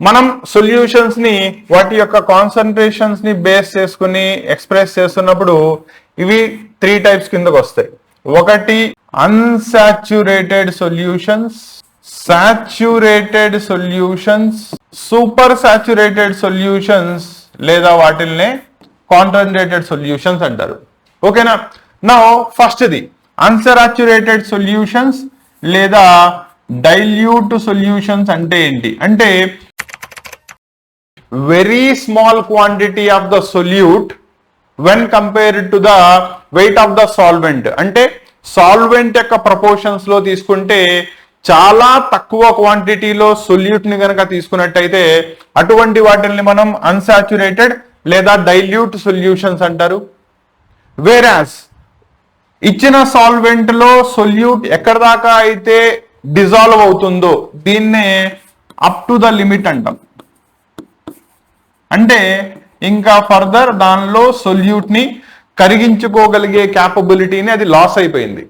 మనం సొల్యూషన్స్ ని వాటి యొక్క కాన్సన్ట్రేషన్స్ ని బేస్ చేసుకుని ఎక్స్ప్రెస్ చేస్తున్నప్పుడు ఇవి 3 టైప్స్ కిందకు వస్తాయి. ఒకటి unsaturated solutions, saturated solutions, super saturated solutions, లేదా వాటిల్నే కాన్సన్ట్రేటెడ్ సొల్యూషన్స్ అంటారు. ఓకేనా? నౌ ఫస్ట్ది అన్సాచ్యురేటెడ్ సొల్యూషన్స్ లేదా డైల్యూట్ సొల్యూషన్స్ అంటే ఏంటి అంటే very small quantity of the solute when compared to the weight of the solvent. అంటే సాల్వెంట్ యొక్క ప్రపోర్షన్స్ లో తీసుకుంటే చాలా తక్కువ క్వాంటిటీలో సొల్యూట్ ని గనక తీసుకున్నట్టయితే అటువంటి వాటిని మనం అన్సాచ్యురేటెడ్ లేదా డైల్యూట్ సొల్యూషన్స్ అంటారు. వేరాస్ ఇచ్చిన సాల్వెంట్ లో సొల్యూట్ ఎక్కడ దాకా అయితే డిజాల్వ్ అవుతుందో దీన్నే అప్ టు ద లిమిట్ అంటాం. అంటే ఇంకా ఫర్దర్ దానిలో సొల్యూట్ ని కరిగించుకోగలిగే క్యాపబిలిటీని అది లాస్ అయిపోయింది.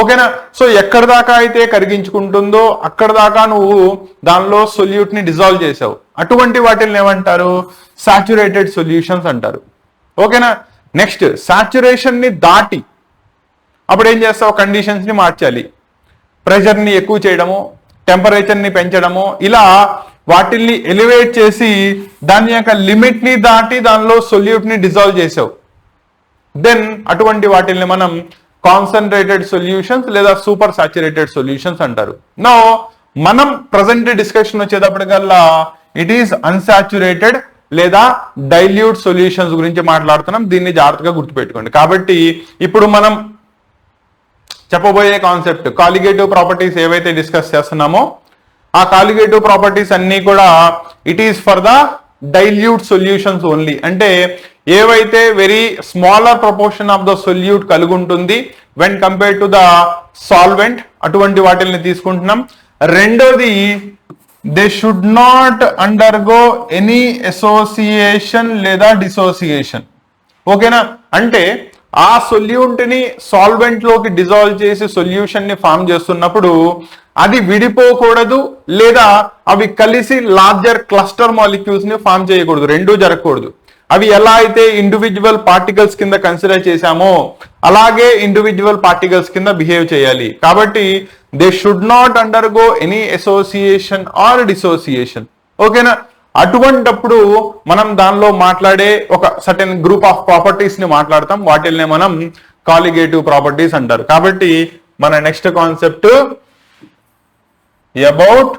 ఓకేనా? సో ఎక్కడ దాకా అయితే కరిగించుకుంటుందో అక్కడ దాకా నువ్వు దానిలో సొల్యూట్ ని డిజాల్వ్ చేసావు. అటువంటి వాటిని ఏమంటారు? సాచ్యురేటెడ్ సొల్యూషన్స్ అంటారు. ఓకేనా? నెక్స్ట్ సాచ్యురేషన్ ని దాటి అప్పుడు ఏం చేస్తావు? కండిషన్స్ ని మార్చాలి. ప్రెషర్ ని ఎక్కువ చేయడము, టెంపరేచర్ ని పెంచడము, ఇలా వాటిల్ని ఎలివేట్ చేసి దాని యొక్క లిమిట్ ని దాటి దానిలో సొల్యూట్ ని డిజాల్వ్ చేసావు. దెన్ అటువంటి వాటిల్ని మనం కాన్సన్ట్రేటెడ్ సొల్యూషన్స్ లేదా సూపర్ సాచ్యురేటెడ్ సొల్యూషన్స్ అంటారు. నో మనం ప్రజెంట్ డిస్కషన్ వచ్చేటప్పటికల్లా ఇట్ ఈస్ అన్సాచ్యురేటెడ్ లేదా డైల్యూట్ సొల్యూషన్స్ గురించి మాట్లాడుతున్నాం. దీన్ని జాగ్రత్తగా గుర్తుపెట్టుకోండి. కాబట్టి ఇప్పుడు మనం చెప్పబోయే కాన్సెప్ట్ కాలిగేటివ్ ప్రాపర్టీస్ ఏవైతే డిస్కస్ చేస్తున్నామో ఆ కాలిగేటివ్ ప్రాపర్టీస్ అన్ని కూడా it is for the dilute solutions only. అంటే ఏవైతే very smaller proportion of the solute కలిగి ఉంటుంది when compared to the solvent, అటువంటి వాటిని తీసుకుంటున్నాం. రెండోది they should not undergo any association లేదా డిసోసియేషన్. ఓకేనా? అంటే ఆ సొల్యూట్ ని సాల్వెంట్ లోకి డిజాల్వ్ చేసి సొల్యూషన్ ని ఫామ్ చేస్తున్నప్పుడు అది విడిపోకూడదు లేదా అవి కలిసి లార్జర్ క్లస్టర్ మాలిక్యూల్స్ ని ఫామ్ చేయకూడదు. రెండూ జరగకూడదు. అవి ఎలా అయితే ఇండివిజువల్ పార్టికల్స్ కింద కన్సిడర్ చేశామో అలాగే ఇండివిజువల్ పార్టికల్స్ కింద బిహేవ్ చేయాలి. కాబట్టి they should not undergo any association or dissociation. ఓకేనా? అటువంటప్పుడు మనం దానిలో మాట్లాడే ఒక సర్టెన్ గ్రూప్ ఆఫ్ ప్రాపర్టీస్ ని మాట్లాడతాం. వాటిల్ని మనం కాలిగేటివ్ ప్రాపర్టీస్ అంటారు. కాబట్టి మన next concept about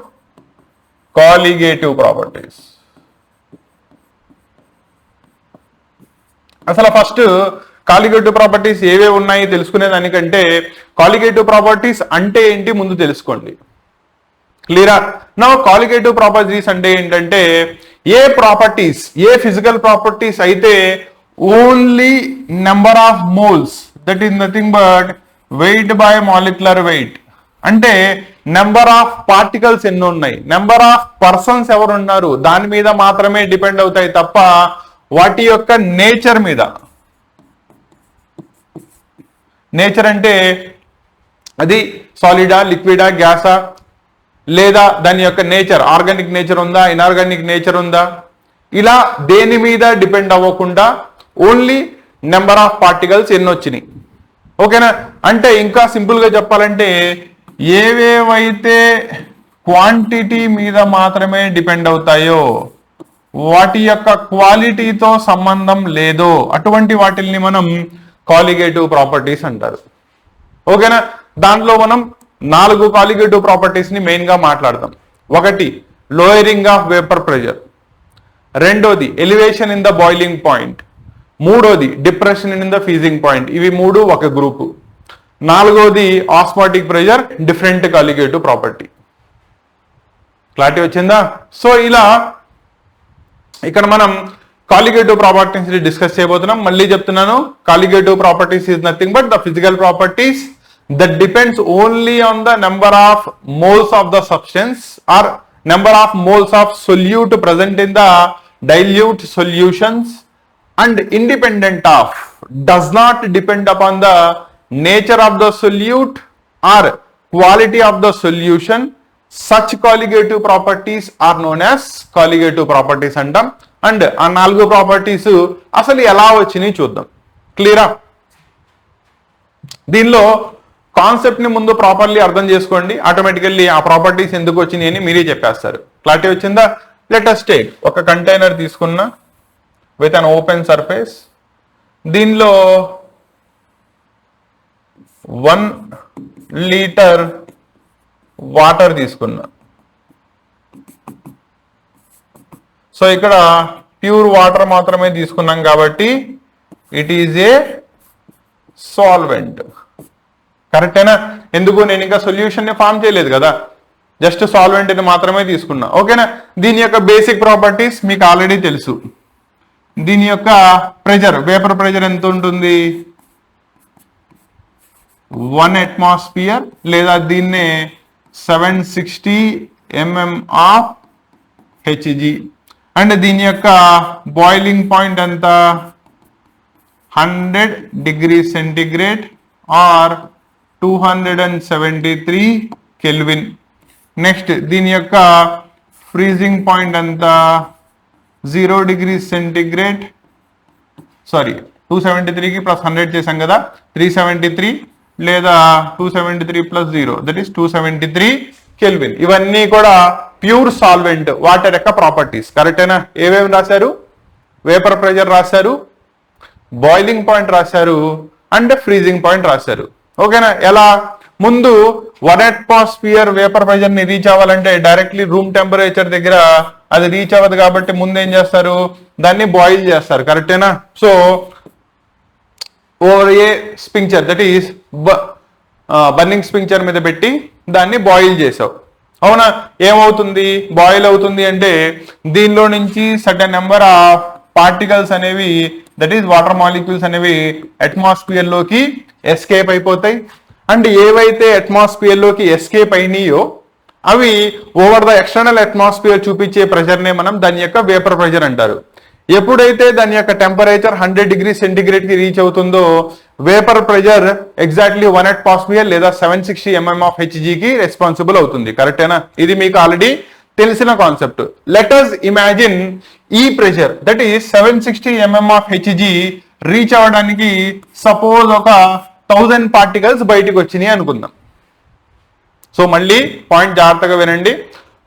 colligative properties. అసలు ఫస్ట్ కాలిగేటివ్ ప్రాపర్టీస్ ఏవే ఉన్నాయి తెలుసుకునే దానికంటే కాలిగేటివ్ ప్రాపర్టీస్ అంటే ఏంటి ముందు తెలుసుకోండి. క్లియరా? నా కాలిగేటివ్ ప్రాపర్టీస్ అంటే ఏంటంటే ఏ ప్రాపర్టీస్, ఏ ఫిజికల్ ప్రాపర్టీస్ అయితే only number of moles, that is nothing but wait by molecular wait. అంటే నెంబర్ ఆఫ్ పార్టికల్స్ ఎన్ని ఉన్నాయి, నెంబర్ ఆఫ్ పర్సన్స్ ఎవరు ఉన్నారు దాని మీద మాత్రమే డిపెండ్ అవుతాయి తప్ప వాటి యొక్క నేచర్ మీద. నేచర్ అంటే అది సాలిడా, లిక్విడా, గ్యాసా, లేదా దాని యొక్క నేచర్ ఆర్గానిక్ నేచర్ ఉందా, ఇన్ఆర్గానిక్ నేచర్ ఉందా, ఇలా దేని మీద డిపెండ్ అవ్వకుండా ఓన్లీ నెంబర్ ఆఫ్ పార్టికల్స్ ఎన్ని వచ్చినాయి. ఓకేనా? అంటే ఇంకా సింపుల్ గా చెప్పాలంటే ఏవేవైతే క్వాంటిటీ మీద మాత్రమే డిపెండ్ అవుతాయో వాటి యొక్క క్వాలిటీతో సంబంధం లేదో అటువంటి వాటిల్ని మనం కాలిగేటివ్ ప్రాపర్టీస్ అంటారు. ఓకేనా? దాంట్లో మనం 4 కాలిగేటివ్ ప్రాపర్టీస్ ని మెయిన్ గా మాట్లాడతాం. ఒకటి లోయరింగ్ ఆఫ్ వేపర్ ప్రెషర్, రెండోది elevation in the boiling point, మూడోది depression in the freezing point. ఇవి 3 ఒక గ్రూపు. నాలుగోది osmotic pressure, different colligative property. Clarity వచ్చిందా? సో ఇలా ఇక్కడ మనం కాలిగేటివ్ ప్రాపర్టీస్ డిస్కస్ చేయబోతున్నాం. మళ్ళీ చెప్తున్నాను, colligative properties is nothing but the physical properties that depends only on the number of moles of the substance or number of moles of solute present in the dilute solutions and independent of, does not depend upon the nature of the solute or quality of the solution, such colligative properties are known as colligative properties అంటాం. And ఆ 4 properties అసలు ఎలా వచ్చినాయి చూద్దాం. క్లియరా? దీనిలో concept ని ముందు ప్రాపర్లీ అర్థం చేసుకోండి, ఆటోమేటికల్లీ ఆ ప్రాపర్టీస్ ఎందుకు వచ్చినాయి అని మీరే చెప్పేస్తారు. క్లారిటీ వచ్చిందా? లెట్ us టేక్ ఒక కంటైనర్ తీసుకున్నా విత్ అన్ ఓపెన్ సర్ఫేస్. దీనిలో 1 లీటర్ వాటర్ తీసుకున్నా. సో ఇక్కడ ప్యూర్ వాటర్ మాత్రమే తీసుకున్నాం కాబట్టి ఇట్ ఈజ్ ఏ సాల్వెంట్. కరెక్టేనా? ఎందుకు, నేను ఇంకా సొల్యూషన్ ని ఫామ్ చేయలేదు కదా, జస్ట్ సాల్వెంట్ ని మాత్రమే తీసుకున్నా. ఓకేనా? దీని యొక్క బేసిక్ ప్రాపర్టీస్ మీకు ఆల్రెడీ తెలుసు. దీని యొక్క ప్రెషర్, వేపర్ ప్రెషర్ ఎంత ఉంటుంది? 1 atmosphere, లేదా దీన్నే 760 mm ఆఫ్ Hg. అండ్ దీని యొక్క బాయిలింగ్ పాయింట్ ఎంత? 100 degrees centigrade or 273 kelvin. Next దీని యొక్క ఫ్రీజింగ్ పాయింట్ ఎంత? 0 degrees centigrade, సారీ 273కి ప్లస్ 100 చేసాం కదా, 373 లేదా 273 ప్లస్ 0 దట్ ఈస్ 273 కెల్విన్. ఇవన్నీ కూడా ప్యూర్ సాల్వెంట్ వాటర్ యొక్క ప్రాపర్టీస్. కరెక్టేనా? ఏమేమి రాశారు? వేపర్ ప్రెషర్ రాశారు, బాయిలింగ్ పాయింట్ రాశారు, అండ్ ఫ్రీజింగ్ పాయింట్ రాశారు. ఓకేనా? ఎలా? ముందు 1 atmosphere వేపర్ ప్రెషర్ ని రీచ్ అవ్వాలంటే డైరెక్ట్లీ రూమ్ టెంపరేచర్ దగ్గర అది రీచ్ అవ్వదు కాబట్టి ముందు ఏం చేస్తారు? దాన్ని బాయిల్ చేస్తారు. కరెక్టేనా? సో ఓవర్ ఏ స్పింక్చర్, దట్ ఈస్ బర్నింగ్ స్పింక్చర్ మీద పెట్టి దాన్ని బాయిల్ చేసావు. అవునా? ఏమవుతుంది? బాయిల్ అవుతుంది అంటే దీనిలో నుంచి సర్టెన్ నెంబర్ ఆఫ్ పార్టికల్స్ అనేవి, దట్ ఈస్ వాటర్ మాలిక్యూల్స్ అనేవి అట్మాస్ఫియర్ లోకి ఎస్కేప్ అయిపోతాయి. అండ్ ఏవైతే అట్మాస్ఫియర్ లోకి ఎస్కేప్ అయినాయో అవి ఓవర్ ద ఎక్స్టర్నల్ అట్మాస్ఫియర్ చూపించే ప్రెషర్నే మనం దాని యొక్క వేపర్ ప్రెషర్ అంటారు. ఎప్పుడైతే దాని యొక్క టెంపరేచర్ 100 degrees centigrade కి రీచ్ అవుతుందో వేపర్ ప్రెషర్ ఎగ్జాక్ట్లీ 1 atmosphere లేదా 760 mm ఆఫ్ Hg కి రెస్పాన్సిబుల్ అవుతుంది. కరెక్టేనా? ఇది మీకు ఆల్రెడీ తెలిసిన కాన్సెప్ట్. లెట్ us ఇమాజిన్ ఈ pressure that is 760 mm of Hg reach అవ్వడానికి సపోజ్ ఒక 1000 పార్టికల్స్ బయటకు వచ్చినాయి అనుకుందాం. సో మళ్ళీ పాయింట్ జాగ్రత్తగా వినండి.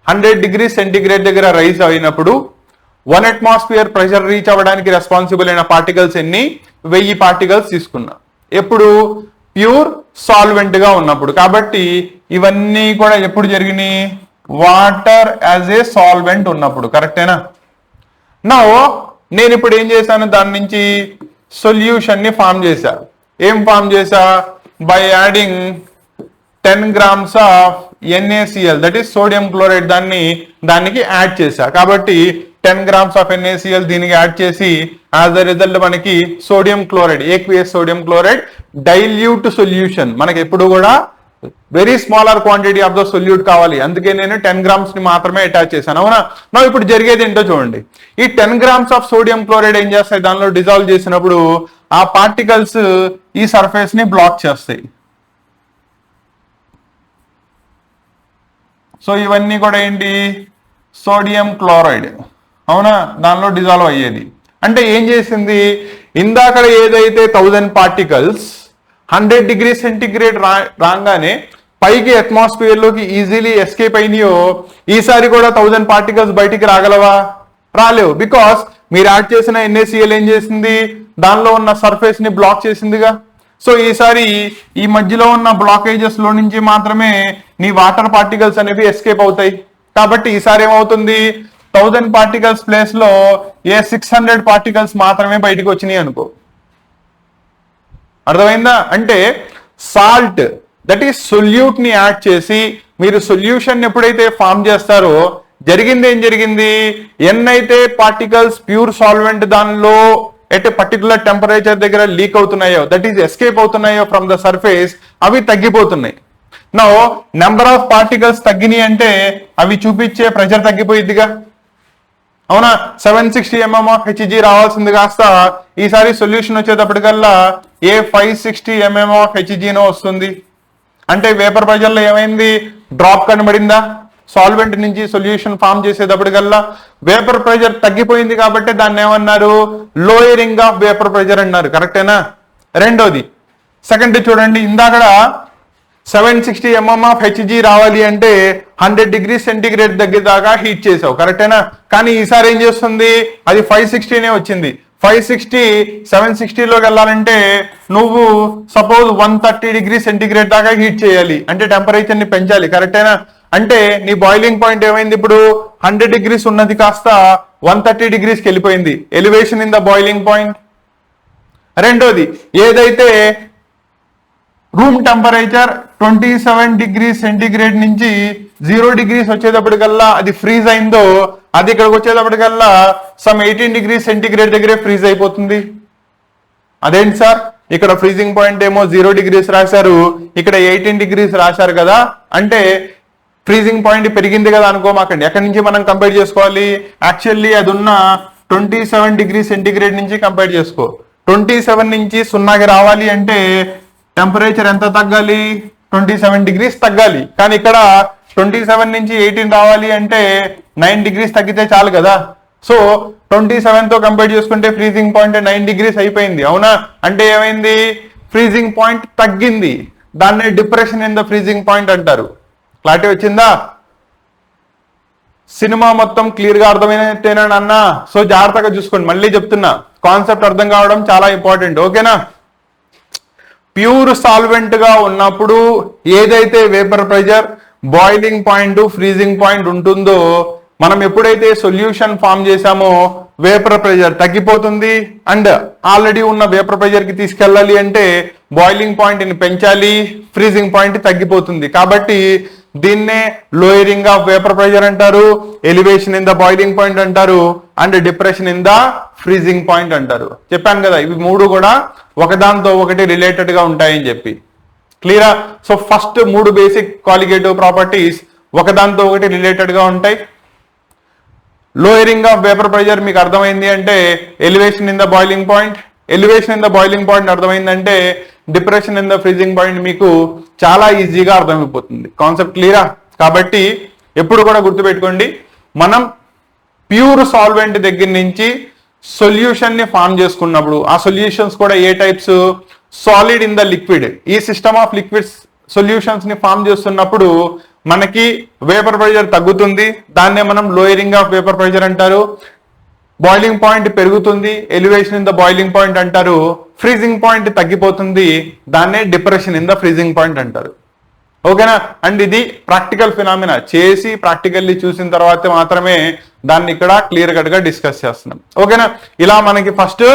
100 degrees centigrade దగ్గర రైజ్ అయినప్పుడు 1 atmosphere ప్రెషర్ రీచ్ అవ్వడానికి రెస్పాన్సిబుల్ అయిన పార్టికల్స్ ఎన్ని? 1000 పార్టికల్స్ తీసుకున్నా. ఎప్పుడు? ప్యూర్ సాల్వెంట్ గా ఉన్నప్పుడు. కాబట్టి ఇవన్నీ కూడా ఎప్పుడు జరిగినాయి? వాటర్ యాజ్ ఏ సాల్వెంట్ ఉన్నప్పుడు. కరెక్టేనా? నా నేను ఇప్పుడు ఏం చేశాను? దాని నుంచి సొల్యూషన్ ని ఫామ్ చేశా. ఏం ఫామ్ చేశా? By adding 10 grams of NaCl, that is sodium chloride, దానికి యాడ్ చేశా. కాబట్టి 10 grams ఆఫ్ NaCl దీనికి యాడ్ చేసి యాజ్ ద రిజల్ట్ మనకి sodium chloride, aqueous sodium chloride dilute solution. మనకి ఎప్పుడు కూడా very smaller quantity of the solute కావాలి, అందుకే నేను 10 grams ని మాత్రమే అటాచ్ చేశాను. అవునా? నా ఇప్పుడు జరిగేది ఏంటో చూడండి. ఈ 10 grams ఆఫ్ సోడియం క్లోరైడ్ ఏం చేస్తాయి? దానిలో డిజాల్వ్ చేసినప్పుడు ఆ పార్టికల్స్ ఈ సర్ఫేస్ ని బ్లాక్ చేస్తాయి. సో ఇవన్నీ కూడా ఏంటి? Sodium chloride. అవునా? దానిలో డిజాల్వ్ అయ్యేది. అంటే ఏం చేసింది? ఇందాక ఏదైతే 1000 పార్టికల్స్ 100 degrees centigrade రాగానే పైకి అట్మాస్ఫియర్ లోకి ఈజీలీ ఎస్కేప్ అయినాయో ఈసారి కూడా 1000 పార్టికల్స్ బయటికి రాగలవా? రాలేవు. బికాస్ మీరు యాడ్ చేసిన NaCl ఏం చేసింది? దానిలో ఉన్న సర్ఫేస్ ని బ్లాక్ చేసిందిగా. సో ఈసారి ఈ మధ్యలో ఉన్న బ్లాకేజెస్ లో నుంచి మాత్రమే నీ వాటర్ పార్టికల్స్ అనేవి ఎస్కేప్ అవుతాయి. కాబట్టి ఈసారి ఏమవుతుంది? 1000 పార్టికల్స్ ప్లేస్ లో 600 పార్టికల్స్ మాత్రమే బయటకు వచ్చినాయి అనుకో. అర్థమైందా? అంటే సాల్ట్, దట్ ఈస్ సొల్యూట్ ని యాడ్ చేసి మీరు సొల్యూషన్ ఎప్పుడైతే ఫామ్ చేస్తారో జరిగింది ఏం జరిగింది? ఎన్నైతే పార్టికల్స్ ప్యూర్ సాల్వెంట్ దానిలో ఎట్ పర్టికులర్ టెంపరేచర్ దగ్గర లీక్ అవుతున్నాయో, దట్ ఈస్ ఎస్కేప్ అవుతున్నాయో ఫ్రమ్ ద సర్ఫేస్, అవి తగ్గిపోతున్నాయి. నౌ నెంబర్ ఆఫ్ పార్టికల్స్ తగ్గినాయి అంటే అవి చూపించే ప్రెషర్ తగ్గిపోయిద్దిగా. అవునా? 760 mm ఆఫ్ Hg రావాల్సింది కాస్త ఈసారి సొల్యూషన్ వచ్చేటప్పటికల్లా 560 mm ఆఫ్ Hg వస్తుంది. అంటే వేపర్ ప్రెషర్ లో ఏమైంది? డ్రాప్ కనబడిందా? సాల్వెంట్ నుంచి సొల్యూషన్ ఫామ్ చేసేటప్పటికల్లా వేపర్ ప్రెషర్ తగ్గిపోయింది కాబట్టి దాన్ని ఏమన్నారు, లోయరింగ్ ఆఫ్ వేపర్ ప్రెషర్ అన్నారు. కరెక్టేనా? రెండోది సెకండ్ చూడండి, ఇందాక 760 mm ఆఫ్ హెచ్జీ రావాలి అంటే 100 degrees సెంటిగ్రేడ్ దగ్గర దాకా హీట్ చేసావు. కరెక్టేనా? కానీ ఈసారి ఏం చేస్తుంది, అది 560 వచ్చింది. 560 760లోకి వెళ్ళాలంటే నువ్వు సపోజ్ 130 degrees సెంటిగ్రేడ్ దాకా హీట్ చేయాలి, అంటే టెంపరేచర్ ని పెంచాలి. కరెక్టేనా? అంటే నీ బాయిలింగ్ పాయింట్ ఏమైంది, ఇప్పుడు 100 degrees ఉన్నది కాస్త 130 degreesకి వెళ్ళిపోయింది. Elevation in the boiling point. రెండోది, ఏదైతే రూమ్ టెంపరేచర్ 27 degrees సెంటిగ్రేడ్ నుంచి 0 degrees వచ్చేటప్పటికల్లా అది ఫ్రీజ్ అయిందో, అది ఇక్కడికి వచ్చేటప్పటికల్లా సమ్ 18 degrees సెంటిగ్రేడ్ దగ్గరే ఫ్రీజ్ అయిపోతుంది. అదేంటి సార్, ఇక్కడ ఫ్రీజింగ్ పాయింట్ ఏమో 0 degrees రాశారు, ఇక్కడ 18 degrees రాశారు కదా, అంటే ఫ్రీజింగ్ పాయింట్ పెరిగింది కదా అనుకోమాకండి. ఎక్కడి నుంచి మనం కంపేర్ చేసుకోవాలి, యాక్చువల్లీ అది ఉన్న 27 degrees సెంటిగ్రేడ్ నుంచి కంపేర్ చేసుకో. 27 నుంచి 0కి రావాలి అంటే టెంపరేచర్ ఎంత తగ్గాలి, 27 degrees తగ్గాలి. కానీ ఇక్కడ 27 నుంచి 18 రావాలి అంటే 9 degrees తగ్గితే చాలు కదా. సో 27తో కంపేర్ చేసుకుంటే ఫ్రీజింగ్ పాయింట్ 9 degrees అయిపోయింది. అవునా? అంటే ఏమైంది, ఫ్రీజింగ్ పాయింట్ తగ్గింది. దాన్ని depression in the freezing point అంటారు. క్లారిటీ వచ్చిందా? సినిమా మొత్తం క్లియర్ గా అర్థమైనట్టేనా అన్న? సో జాగ్రత్తగా చూసుకోండి, మళ్ళీ చెప్తున్నా, కాన్సెప్ట్ అర్థం కావడం చాలా ఇంపార్టెంట్. ఓకేనా? ప్యూర్ సాల్వెంట్ గా ఉన్నప్పుడు ఏదైతే vapour pressure, boiling point, freezing point ఉంటుందో, మనం ఎప్పుడైతే సొల్యూషన్ ఫామ్ చేసామో వేపర్ ప్రెషర్ తగ్గిపోతుంది. అండ్ ఆల్రెడీ ఉన్న వేపర్ ప్రెషర్ కి తీసుకెళ్ళాలి అంటే బాయిలింగ్ పాయింట్ ని పెంచాలి, ఫ్రీజింగ్ పాయింట్ తగ్గిపోతుంది. కాబట్టి దీన్నే లోయరింగ్ ఆఫ్ వేపర్ ప్రెషర్ అంటారు, elevation in the boiling point అంటారు, and depression in the freezing point అంటారు. చెప్పాను కదా, ఇవి మూడు కూడా ఒకదాంతో ఒకటి రిలేటెడ్ గా ఉంటాయని చెప్పి. క్లియరా? So first 3 basic colligative properties ఒకదాంతో ఒకటి రిలేటెడ్ గా ఉంటాయి. లోయరింగ్ ఆఫ్ వేపర్ ప్రెషర్ మీకు అర్థమైంది అంటే elevation in the boiling point, elevation in the boiling point అర్థమైందంటే depression in the freezing point మీకు చాలా ఈజీగా అర్థమైపోతుంది. కాన్సెప్ట్ క్లియరా? కాబట్టి ఎప్పుడు కూడా గుర్తుపెట్టుకోండి, మనం ప్యూర్ సాల్వెంట్ దగ్గర నుంచి సొల్యూషన్ ని ఫామ్ చేసుకున్నప్పుడు ఆ సొల్యూషన్స్ కూడా ఏ types, solid in the liquid, ఈ సిస్టమ్ ఆఫ్ లిక్విడ్స్ సొల్యూషన్స్ ని ఫామ్ చేస్తున్నప్పుడు మనకి వేపర్ ప్రెషర్ తగ్గుతుంది, దాన్నే మనం లోయరింగ్ ఆఫ్ వేపర్ ప్రెషర్ అంటారు. బాయిలింగ్ పాయింట్ పెరుగుతుంది, elevation in the boiling point అంటారు. ఫ్రీజింగ్ పాయింట్ తగ్గిపోతుంది, దాన్నే depression in the freezing point అంటారు. ఓకేనా? అండ్ ఇది ప్రాక్టికల్ ఫినామినా, చేసి ప్రాక్టికల్లీ చూసిన తర్వాత మాత్రమే దాన్ని ఇక్కడ క్లియర్ కట్ గా డిస్కస్ చేస్తున్నాం. ఓకేనా? ఇలా మనకి ఫస్ట్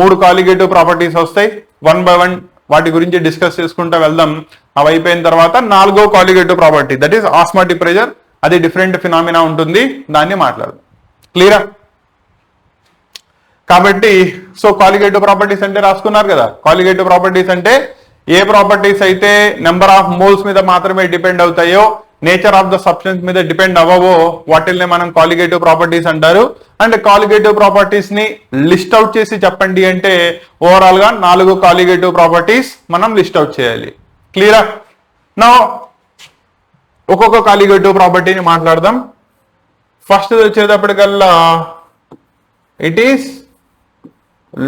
3 కాలిగేటివ్ ప్రాపర్టీస్ వస్తాయి, 1 by 1 వాటి గురించి డిస్కస్ చేసుకుంటూ వెళ్దాం. అవి అయిపోయిన తర్వాత 4వ colligative property, that is osmotic pressure, అది డిఫరెంట్ ఫినామినా ఉంటుంది, దాన్ని మాట్లాడదాం. క్లియరా? కాబట్టి సో కాలిగేటివ్ ప్రాపర్టీస్ అంటే రాసుకున్నారు కదా. కాలిగేటివ్ ప్రాపర్టీస్ అంటే ఏ ప్రాపర్టీస్ అయితే నెంబర్ ఆఫ్ మోల్స్ మీద మాత్రమే డిపెండ్ అవుతాయో, నేచర్ ఆఫ్ ద సబ్స్టెన్స్ మీద డిపెండ్ అవ్వవో, వాటిల్ని మనం కాలిగేటివ్ ప్రాపర్టీస్ అంటారు. అండ్ కాలిగేటివ్ ప్రాపర్టీస్ ని లిస్ట్ అవుట్ చేసి చెప్పండి అంటే ఓవరాల్ గా 4 కాలిగేటివ్ ప్రాపర్టీస్ మనం లిస్ట్ అవుట్ చేయాలి. క్లియరా? నా ఒక్కొక్క కాలిగేటివ్ ప్రాపర్టీని మాట్లాడదాం. ఫస్ట్ వచ్చేటప్పటికల్లా it is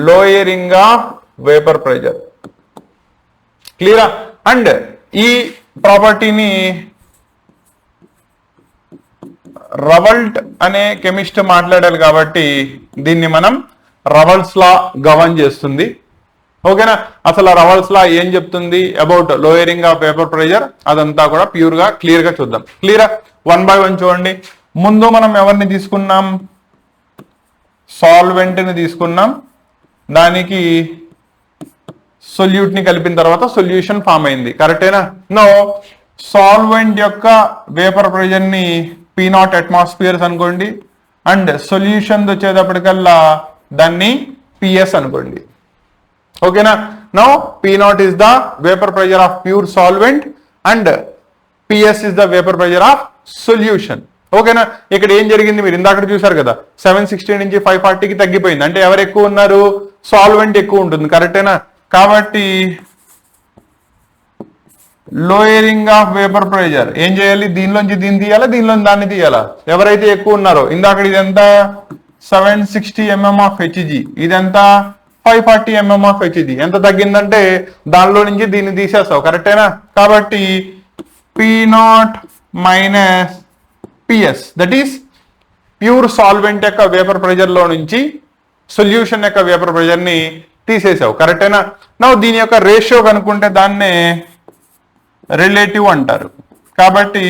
lowering of vapour pressure. క్లియరా? అండ్ ఈ ప్రాపర్టీని రవల్ట్ అనే కెమిస్ట్ మాట్లాడాలి కాబట్టి దీన్ని మనం రవల్స్ లా గవర్న్ చేస్తుంది. ఓకేనా? అసలు రవల్స్ లా ఏం చెప్తుంది about lowering of vapour pressure, అదంతా కూడా ప్యూర్ గా క్లియర్ గా చూద్దాం. క్లియరా? 1 by 1 చూడండి. ముందు మనం ఎవరిని తీసుకున్నాం, సాల్వెంట్ ని తీసుకున్నాం, దానికి సొల్యూట్ ని కలిపిన తర్వాత సొల్యూషన్ ఫామ్ అయింది. కరెక్టేనా? నో సాల్వెంట్ యొక్క వేపర్ ప్రెషర్ ని P0 అట్మాస్ఫియర్స్ అనుకోండి, అండ్ సొల్యూషన్ వచ్చేటప్పటికల్లా దాన్ని PS అనుకోండి. ఓకేనా? No P0 is the vapor pressure of pure solvent and PS is the vapor pressure of solution. ఓకేనా? ఇక్కడ ఏం జరిగింది మీరు ఇందాక చూసారు కదా, 760 నుంచి 540కి తగ్గిపోయింది. అంటే ఎవరు ఎక్కువ ఉన్నారు, సాల్వెంట్ ఎక్కువ ఉంటుంది. కరెక్టేనా? కాబట్టి లోయరింగ్ ఆఫ్ వేపర్ ప్రెషర్ ఏం చేయాలి, దీనిలోంచి దీన్ని తీయాలా, దీనిలో దాన్ని తీయాలా, ఎవరైతే ఎక్కువ ఉన్నారో ఇందాక ఇదంతా 760 mm ఆఫ్ హెచ్జి, ఇదంతా 540 mm ఆఫ్ హెచ్జి, ఎంత తగ్గిందంటే దానిలో నుంచి దీన్ని తీసేస్తావు, కరెక్టేనా. కాబట్టి P0 minus PS that is pure solvent యొక్క వేపర్ ప్రెషర్ లో నుంచి సొల్యూషన్ యొక్క వేపర్ ప్రెషర్ ని తీసేసావు, కరెక్టేనా. నా దీని యొక్క రేషియో కనుక్కుంటే దాన్నే రిలేటివ్ అంటారు. కాబట్టి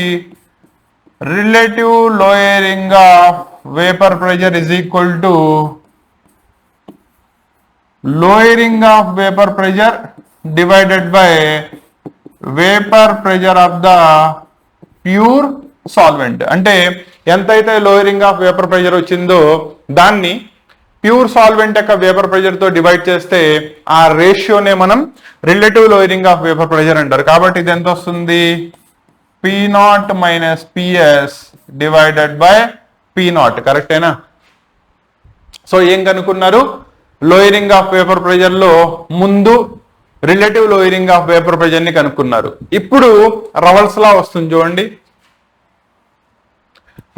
relative lowering of vapour pressure is equal to lowering of vapour pressure divided by vapour pressure of the pure solvent. అంటే ఎంతైతే లోయరింగ్ ఆఫ్ వేపర్ ప్రెషర్ వచ్చిందో దాన్ని ప్యూర్ సాల్వెంట్ యొక్క వేపర్ ప్రెషర్ తో డివైడ్ చేస్తే ఆ రేషియోనే మనం relative lowering of vapour pressure అంటారు. కాబట్టి ఇది ఎంత వస్తుంది, P0 minus PS divided by P0, కరెక్టేనా. సో ఏం కనుక్కున్నారు, లోయరింగ్ ఆఫ్ వేపర్ ప్రెషర్ లో ముందు relative lowering of vapour pressure ని కనుక్కున్నారు. ఇప్పుడు రవల్స్ లా వస్తుంది చూడండి.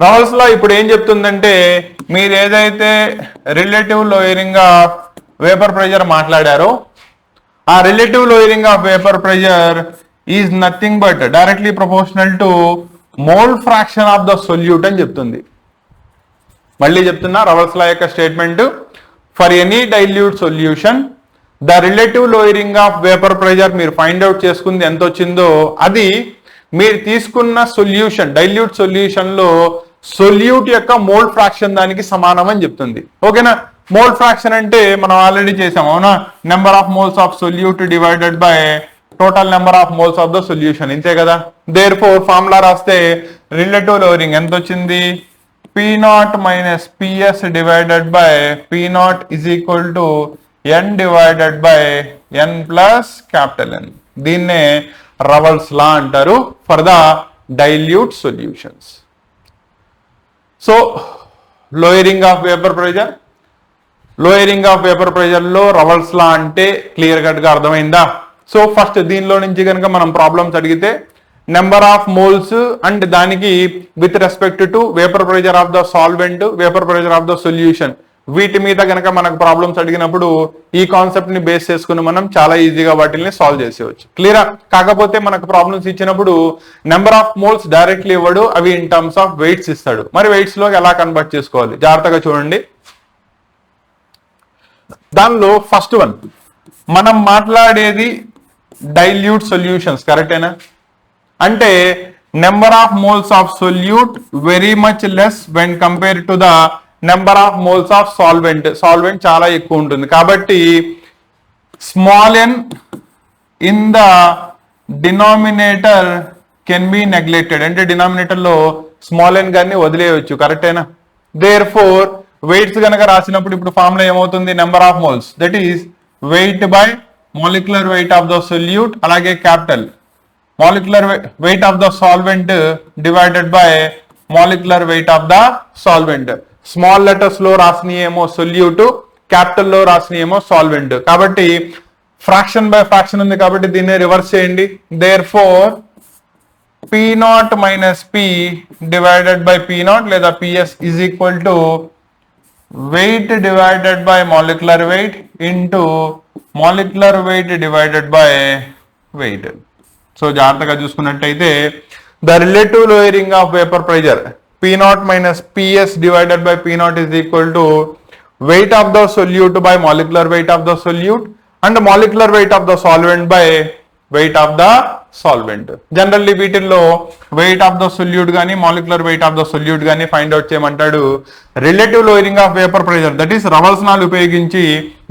రవల్స్ లా ఇప్పుడు ఏం చెప్తుందంటే, మీరు ఏదైతే relative lowering of vapour pressure మాట్లాడారో ఆ relative lowering of vapour pressure is nothing but directly proportional to mole fraction of the solute అని చెప్తుంది. మళ్ళీ చెప్తున్నా రవల్స్ లా యొక్క statement, for any dilute solution the relative lowering of vapour pressure మీరు find out చేసుకుంది ఎంత వచ్చిందో అది మీరు తీసుకున్న సొల్యూషన్ డైల్యూట్ సొల్యూషన్ లో సొల్యూట్ యొక్క మోల్ ఫ్రాక్షన్ దానికి సమానం అని చెప్తుంది. ఓకేనా. మోల్ ఫ్రాక్షన్ అంటే మనం ఆల్రెడీ చేసాం, అవునా, number of moles of solute divided by total number of moles of the solution, ఇంతే కదా. దేర్ ఫోర్ ఫార్ములా రాస్తే రిలేటివ్ లోయరింగ్ ఎంత వచ్చింది, P0 minus PS divided by P0 is equal to n divided by n plus capital N. దీన్నే రవల్స్ లా అంటారు for the dilute solutions. So lowering of vapour pressure, lowering of vapour pressure లో రవల్స్ లా అంటే clear cut గా అర్థమైందా. So first దీనిలో నుంచి కనుక మనం ప్రాబ్లమ్స్ అడిగితే నెంబర్ ఆఫ్ మోల్స్ అండ్ దానికి with respect to vapour pressure of the solvent, vapour pressure of the solution, వీటి మీద కనుక మనకు ప్రాబ్లమ్స్ అడిగినప్పుడు ఈ కాన్సెప్ట్ ని బేస్ చేసుకుని మనం చాలా ఈజీగా వాటిని సాల్వ్ చేసేవచ్చు. క్లియరా. కాకపోతే మనకు ప్రాబ్లమ్స్ ఇచ్చినప్పుడు నెంబర్ ఆఫ్ మోల్స్ డైరెక్ట్లీ ఇవ్వడు, అవి ఇన్ టర్మ్స్ ఆఫ్ వెయిట్స్ ఇస్తాడు. మరి వెయిట్స్ లోకి ఎలా కన్వర్ట్ చేసుకోవాలి జాగ్రత్తగా చూడండి. దానిలో ఫస్ట్ వన్ మనం మాట్లాడేది డైల్యూట్ సొల్యూషన్స్, కరెక్టేనా. అంటే number of moles of solute very much less when compare to the number of moles of solvent. Solvent చాలా ఎక్కువ ఉంటుంది కాబట్టి small n in the denominator can be neglected. అంటే డినామినేటర్ లో స్మాల్ n గారిని వదిలేయవచ్చు, కరెక్టేనా. దేర్ ఫోర్ వెయిట్స్ కనుక రాసినప్పుడు ఇప్పుడు ఫార్ములా ఏమవుతుంది, number of moles that is weight by molecular weight of the solute, అలాగే capital molecular weight of the solvent divided by molecular weight of the solvent. Small letters లో రాసిన ఏమో solute, capital లో రాసిన ఏమో సాల్వెంట్. కాబట్టి fraction by fraction ఉంది కాబట్టి దీన్ని రివర్స్ చేయండి. Therefore P0 minus P divided by P0 లేదా PS is equal to weight divided by molecular weight into molecular weight divided by weight. So జాగ్రత్తగా చూసుకున్నట్టయితే the relative lowering of vapour pressure P0 minus PS divided by P0 is equal to weight of the solute by molecular weight of the solute and molecular weight of the solvent by weight of the solvent. Generally వీటిల్లో weight of the solute గానీ molecular weight of the solute గానీ find out చేయమంటాడు. Relative lowering of vapour pressure that is Raoult's law ఉపయోగించి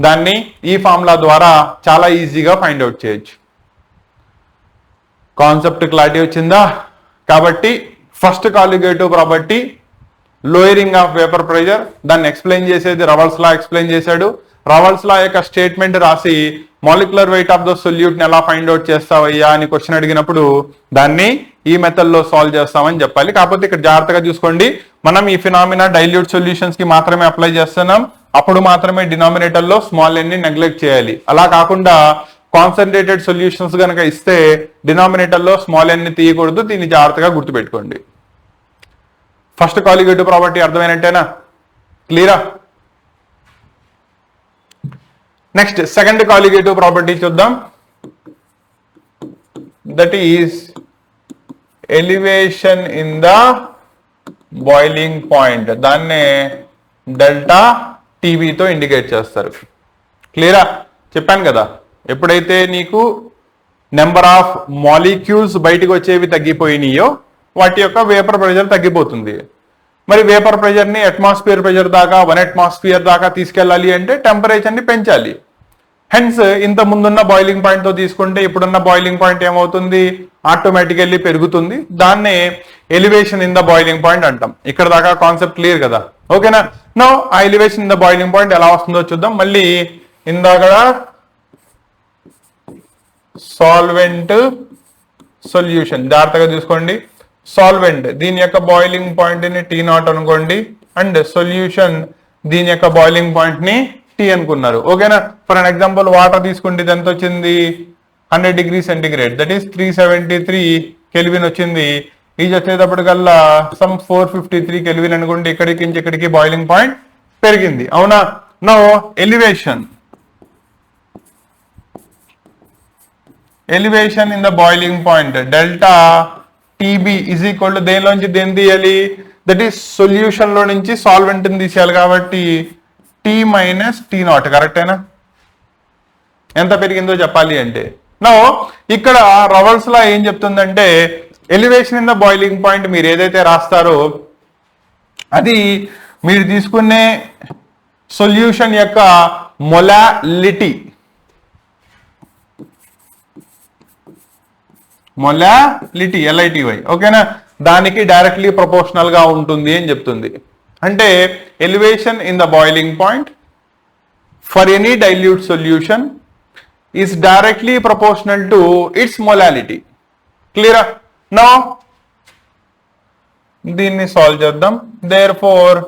దాన్ని ఈ formula ద్వారా చాలా ఈజీగా ఫైండ్ అవుట్ చేయొచ్చు. కాన్సెప్ట్ క్లారిటీ వచ్చిందా. కాబట్టి first colligative property lowering of vapour pressure, దాన్ని ఎక్స్ప్లెయిన్ చేసేది రవల్స్ లా ఎక్స్ప్లెయిన్ చేశాడు. రవల్స్ లా యొక్క స్టేట్మెంట్ రాసి molecular weight of the solute ని ఎలా ఫైండ్ అవుట్ చేస్తావయ్యా అని క్వశ్చన్ అడిగినప్పుడు దాన్ని ఈ మెథడ్ లో సాల్వ్ చేస్తామని చెప్పాలి. కాకపోతే ఇక్కడ జాగ్రత్తగా చూసుకోండి, మనం ఈ ఫినామినా డైల్యూట్ సొల్యూషన్స్ కి మాత్రమే అప్లై చేస్తున్నాం. అప్పుడు మాత్రమే డినామినేటర్ లో స్మాల్ n ని నెగ్లెక్ట్ చేయాలి. అలా కాకుండా కాన్సన్ట్రేటెడ్ సొల్యూషన్స్ కనుక ఇస్తే డినామినేటర్లో స్మాల్ n ని తీయకూడదు. దీన్ని జాగ్రత్తగా గుర్తుపెట్టుకోండి. ఫస్ట్ కాలిగేటివ్ ప్రాపర్టీ అర్థమైనట్టేనా? క్లియరా? నెక్స్ట్ సెకండ్ కాలిగేటివ్ ప్రాపర్టీ చూద్దాం. That is elevation in the boiling point. దాన్నే డెల్టా టీబీతో ఇండికేట్ చేస్తారు. క్లియరా? చెప్పాను కదా, ఎప్పుడైతే నీకు నెంబర్ ఆఫ్ మాలిక్యూల్స్ బయటకు వచ్చేవి తగ్గిపోయినాయో వాటి యొక్క వేపర్ ప్రెషర్ తగ్గిపోతుంది. మరి వేపర్ ప్రెషర్ని అట్మాస్ఫియర్ ప్రెషర్ దాకా 1 atmosphere దాకా తీసుకెళ్ళాలి అంటే టెంపరేచర్ని పెంచాలి. హెన్స్ ఇంత ముందున్న బాయిలింగ్ పాయింట్తో తీసుకుంటే ఇప్పుడున్న బాయిలింగ్ పాయింట్ ఏమవుతుంది? ఆటోమేటికల్లీ పెరుగుతుంది. దాన్నే elevation in the boiling point అంటాం. ఇక్కడ దాకా కాన్సెప్ట్ క్లియర్ కదా? ఓకేనా? నో ఆ elevation in the boiling point ఎలా వస్తుందో చూద్దాం. మళ్ళీ ఇందాక సాల్వెంట్ సొల్యూషన్ జాగ్రత్తగా చూసుకోండి. సాల్వెంట్ దీని యొక్క బాయిలింగ్ పాయింట్ ని T0 అనుకోండి, అండ్ సొల్యూషన్ దీని యొక్క బాయిలింగ్ పాయింట్ ని T అనుకున్నారు. ఓకేనా? ఫర్ అన్ ఎగ్జాంపుల్ వాటర్ తీసుకుంటే ఇది ఎంత వచ్చింది? 100 degrees centigrade, that is 373 Kelvin వచ్చింది. ఇది వచ్చేటప్పటికల్లా సమ్ 453 Kelvin అనుకోండి. ఇక్కడికి నుంచి ఇక్కడికి బాయిలింగ్ పాయింట్ పెరిగింది. అవునా? Now elevation in the boiling point delta TB is equal to దేనిలోంచి దేని తీయాలి? దట్ ఈస్ సొల్యూషన్ లో నుంచి సాల్వెంట్ ని తీసేయాలి. కాబట్టి T - T0 కరెక్టేనా? ఎంత పెరిగిందో చెప్పాలి అంటే నో ఇక్కడ రవల్స్ లా ఏం చెప్తుందంటే elevation in the boiling point మీరు ఏదైతే రాస్తారో అది మీరు తీసుకునే సొల్యూషన్ యొక్క మొలాలిటీ LITY. ఓకేనా? దానికి డైరెక్ట్లీ ప్రపోర్షనల్ గా ఉంటుంది అని చెప్తుంది. అంటే elevation in the boiling point for any dilute solution is directly proportional to its molality. క్లియరా? నో దీన్ని సాల్వ్ చేద్దాం. Therefore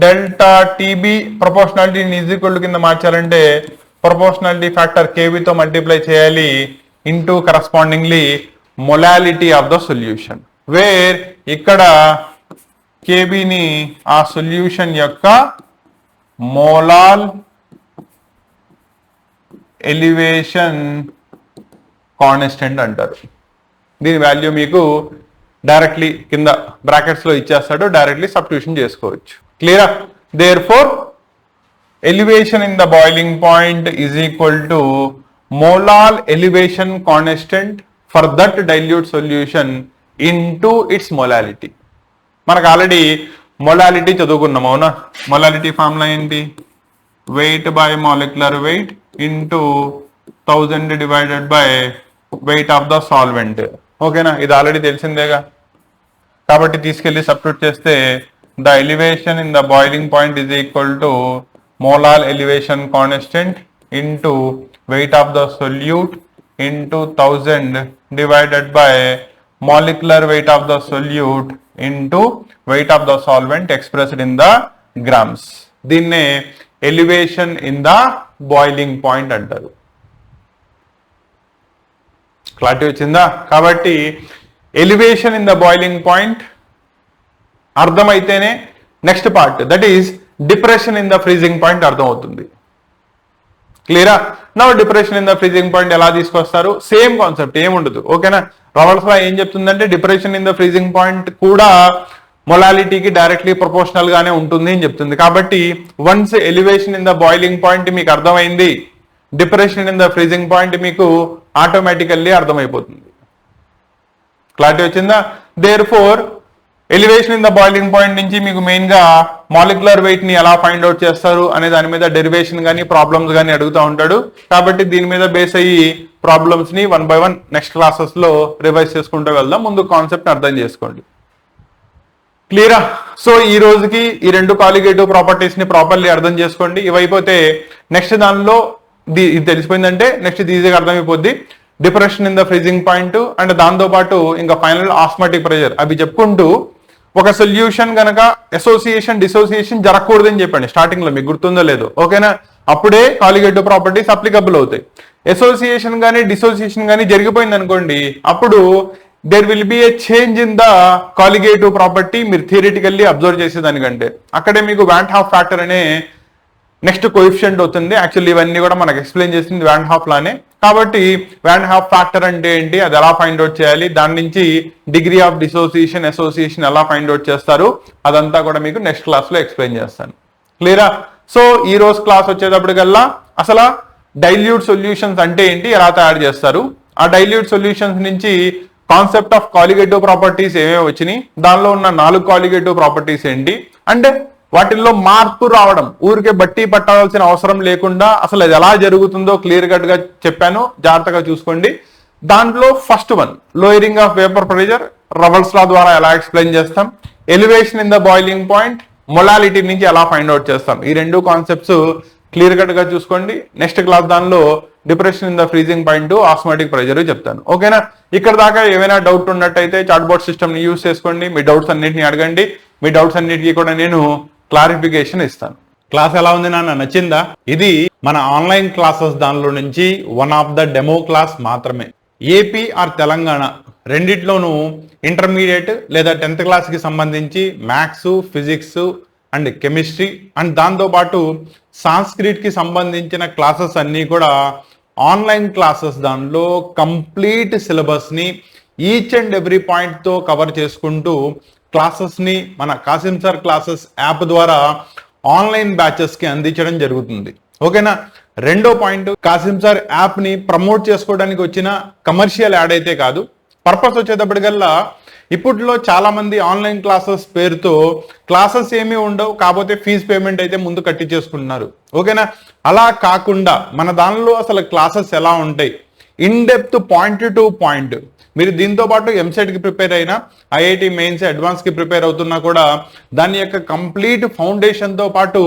delta TB proportionality is equal కింద మార్చాలంటే ప్రపోర్షనాలిటీ ఫ్యాక్టర్ కేబీతో మల్టిప్లై చేయాలి into correspondingly molality of the solution, where ఇక్కడ కేబీని ఆ సొల్యూషన్ యొక్క మోలాల్ ఎలివేషన్ కాన్స్టెంట్ అంటారు. దీని వాల్యూ మీకు డైరెక్ట్లీ కింద బ్రాకెట్స్ లో ఇచ్చేస్తాడు, డైరెక్ట్లీ సబ్స్టిట్యూషన్ చేసుకోవచ్చు. క్లియరా? Therefore elevation in the boiling point is equal to molal elevation constant for that dilute solution into its molality. మనకు ఆల్రెడీ మొలాలిటీ చదువుకున్నాం. అవునా? మొలాలిటీ ఫార్ములా ఏంటి? Weight by molecular weight into 1000 divided by weight of the solvent. ఓకేనా? ఇది already తెలిసిందేగా. కాబట్టి తీసుకెళ్లి substitute చేస్తే the elevation in the boiling point is equal to molal elevation constant into weight of the solute into 1000 divided by molecular weight of the solute into weight of the solvent expressed in the grams. దీన్నే elevation in the boiling point అంటారు. Clarity వచ్చిందా? కాబట్టి elevation in the boiling point అర్థమైతేనే next part that is depression in the freezing point అర్థమవుతుంది. క్లియరా? నా depression in the freezing point ఎలా తీసుకొస్తారు? సేమ్ కాన్సెప్ట్ ఏముండదు. ఓకేనా? రవల్స్ లా ఏం చెప్తుందంటే depression in the freezing point కూడా మొలాలిటీకి డైరెక్ట్లీ ప్రపోర్షనల్ గానే ఉంటుంది అని చెప్తుంది. కాబట్టి once elevation in the boiling point మీకు అర్థమైంది, depression in the freezing point మీకు ఆటోమేటికల్లీ అర్థమైపోతుంది. క్లారిటీ వచ్చిందా? Therefore elevation in the boiling point నుంచి మీకు మెయిన్ గా మాలిక్యులర్ వెయిట్ ని ఎలా ఫైండ్ అవుట్ చేస్తారు అనే దాని మీద డెరివేషన్ కానీ ప్రాబ్లమ్స్ కానీ అడుగుతూ ఉంటాడు. కాబట్టి దీని మీద బేస్ అయ్యి ప్రాబ్లమ్స్ ని 1 by 1 నెక్స్ట్ క్లాసెస్ లో రివైజ్ చేసుకుంటూ వెళ్దాం. ముందు కాన్సెప్ట్ అర్థం చేసుకోండి. క్లియరా? సో ఈ రోజుకి ఈ రెండు కాలిగేటివ్ ప్రాపర్టీస్ ని ప్రాపర్లీ అర్థం చేసుకోండి. ఇవైపోతే నెక్స్ట్ దానిలో ఇది తెలిసిపోయిందంటే నెక్స్ట్ ఇది ఈజీగా అర్థమైపోద్ది. Depression in the freezing point and దాంతో పాటు ఇంకా ఫైనల్ ఆస్మాటిక్ ప్రెషర్ అవి చెప్పుకుంటూ ఒక సొల్యూషన్ కనుక అసోసియేషన్ డిసోసియేషన్ జరగకూడదని చెప్పండి స్టార్టింగ్ లో, మీకు గుర్తుందో లేదో. ఓకేనా? అప్పుడే కాలిగేటివ్ ప్రాపర్టీస్ అప్లికబుల్ అవుతాయి. అసోసియేషన్ కానీ డిసోసియేషన్ కానీ జరిగిపోయింది అనుకోండి, అప్పుడు there will be a change in the colligative property. మీరు థియరిటికల్లీ అబ్జర్వ్ చేసేదానికంటే అక్కడే మీకు వాంట్ హాఫ్ ఫ్యాక్టర్ అనే నెక్స్ట్ కోఎఫిషియంట్ అవుతుంది. యాక్చువల్లీ ఇవన్నీ కూడా మనకు ఎక్స్ప్లెయిన్ చేసింది వాంట్ హాఫ్ లానే. కాబట్టి వాంట్ హాఫ్ ఫ్యాక్టర్ అంటే ఏంటి, అది ఎలా ఫైండ్ అవుట్ చేయాలి, దాని నుంచి డిగ్రీ ఆఫ్ డిసోసియేషన్ అసోసియేషన్ ఎలా ఫైండ్ అవుట్ చేస్తారు, అదంతా కూడా మీకు నెక్స్ట్ క్లాస్ లో ఎక్స్ప్లెయిన్ చేస్తాను. క్లియరా? సో ఈ రోజు క్లాస్ వచ్చేటప్పటికల్లా అసలు డైల్యూట్ సొల్యూషన్స్ అంటే ఏంటి, ఎలా తయారు చేస్తారు, ఆ డైల్యూట్ సొల్యూషన్స్ నుంచి కాన్సెప్ట్ ఆఫ్ కాలిగేటివ్ ప్రాపర్టీస్ ఏమేమి వచ్చినాయి, దానిలో ఉన్న 4 కాలిగేటివ్ ప్రాపర్టీస్ ఏంటి, అంటే వాటిల్లో మార్పు రావడం, ఊరికే బట్టి పట్టాల్సిన అవసరం లేకుండా అసలు అది ఎలా జరుగుతుందో క్లియర్ కట్ గా చెప్పాను, జాగ్రత్తగా చూసుకోండి. దాంట్లో first one lowering of vapour pressure, Raoult's law ద్వారా ఎలా ఎక్స్ప్లెయిన్ చేస్తాం, elevation in the boiling point, molality నుంచి ఎలా ఫైండ్ అవుట్ చేస్తాం. ఈ 2 కాన్సెప్ట్స్ క్లియర్ కట్ గా చూసుకోండి. నెక్స్ట్ క్లాస్ దానిలో depression in the freezing point, osmotic pressure చెప్తాను. ఓకేనా? ఇక్కడ దాకా ఏమైనా డౌట్ ఉన్నట్టయితే చాట్ బోర్డ్ సిస్టమ్ ని యూజ్ చేసుకోండి, మీ డౌట్స్ అన్నిటిని అడగండి. మీ డౌట్స్ అన్నిటికీ కూడా నేను క్లారిఫికేషన్ ఇస్తాను. క్లాస్ ఎలా ఉంది నాన్న, నచ్చిందా? ఇది మన ఆన్లైన్ క్లాసెస్ దానిలో నుంచి one of the demo class మాత్రమే. ఏపీ ఆర్ తెలంగాణ రెండిట్లోనూ ఇంటర్మీడియట్ లేదా 10th క్లాస్ కి సంబంధించి maths, physics and chemistry and దాంతోపాటు సాంస్క్రిట్ కి సంబంధించిన క్లాసెస్ అన్నీ కూడా ఆన్లైన్ క్లాసెస్ దానిలో కంప్లీట్ సిలబస్ ని ఈచ్ అండ్ ఎవ్రీ పాయింట్ తో కవర్ చేసుకుంటూ క్లాసెస్ ని మన కాసిం సార్ క్లాసెస్ యాప్ ద్వారా ఆన్లైన్ బ్యాచెస్ కి అందించడం జరుగుతుంది. ఓకేనా? రెండో పాయింట్, కాసిం సార్ యాప్ ని ప్రమోట్ చేసుకోవడానికి వచ్చిన కమర్షియల్ యాడ్ అయితే కాదు. పర్పస్ వచ్చేటప్పటికల్లా ఇప్పట్లో చాలా మంది ఆన్లైన్ క్లాసెస్ పేరుతో క్లాసెస్ ఏమీ ఉండవు, కాకపోతే ఫీజు పేమెంట్ అయితే ముందు కట్టించేసుకుంటున్నారు. ఓకేనా? అలా కాకుండా మన దానిలో అసలు క్లాసెస్ ఎలా ఉంటాయి, in depth point to point, మీరు దీంతో పాటు ఎంసెట్ కి ప్రిపేర్ అయినా, ఐఐటి మెయిన్స్ అడ్వాన్స్ కి ప్రిపేర్ అవుతున్నా కూడా దాని యొక్క కంప్లీట్ ఫౌండేషన్ తో పాటు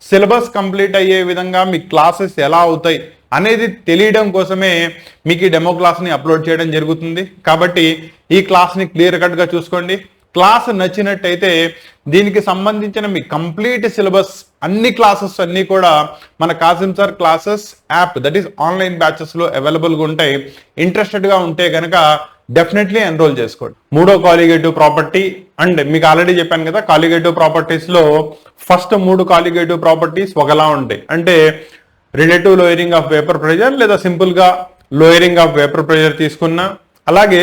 సిలబస్ కంప్లీట్ అయ్యే విధంగా మీ క్లాసెస్ ఎలా అవుతాయి అనేది తెలియడం కోసమే మీకు ఈ డెమో క్లాస్ ని అప్లోడ్ చేయడం జరుగుతుంది. కాబట్టి ఈ క్లాస్ ని క్లియర్ కట్ గా చూసుకోండి. క్లాస్ నచ్చినట్టయితే దీనికి సంబంధించిన మీ కంప్లీట్ సిలబస్ అన్ని క్లాసెస్ అన్ని కూడా మన Kasim sir classes app, that is online batches లో అవైలబుల్ గా ఉంటాయి. ఇంట్రెస్టెడ్ గా ఉంటే కనుక డెఫినెట్లీ ఎన్రోల్ చేసుకోండి. మూడో కాలిగేటివ్ ప్రాపర్టీ, అండ్ మీకు ఆల్రెడీ చెప్పాను కదా, కాలిగేటివ్ ప్రాపర్టీస్ లో ఫస్ట్ 3 కాలిగేటివ్ ప్రాపర్టీస్ ఒకలా ఉంటాయి. అంటే relative lowering of vapour pressure, లేదా సింపుల్ గా లోయరింగ్ ఆఫ్ వేపర్ ప్రెషర్ తీసుకున్నా, అలాగే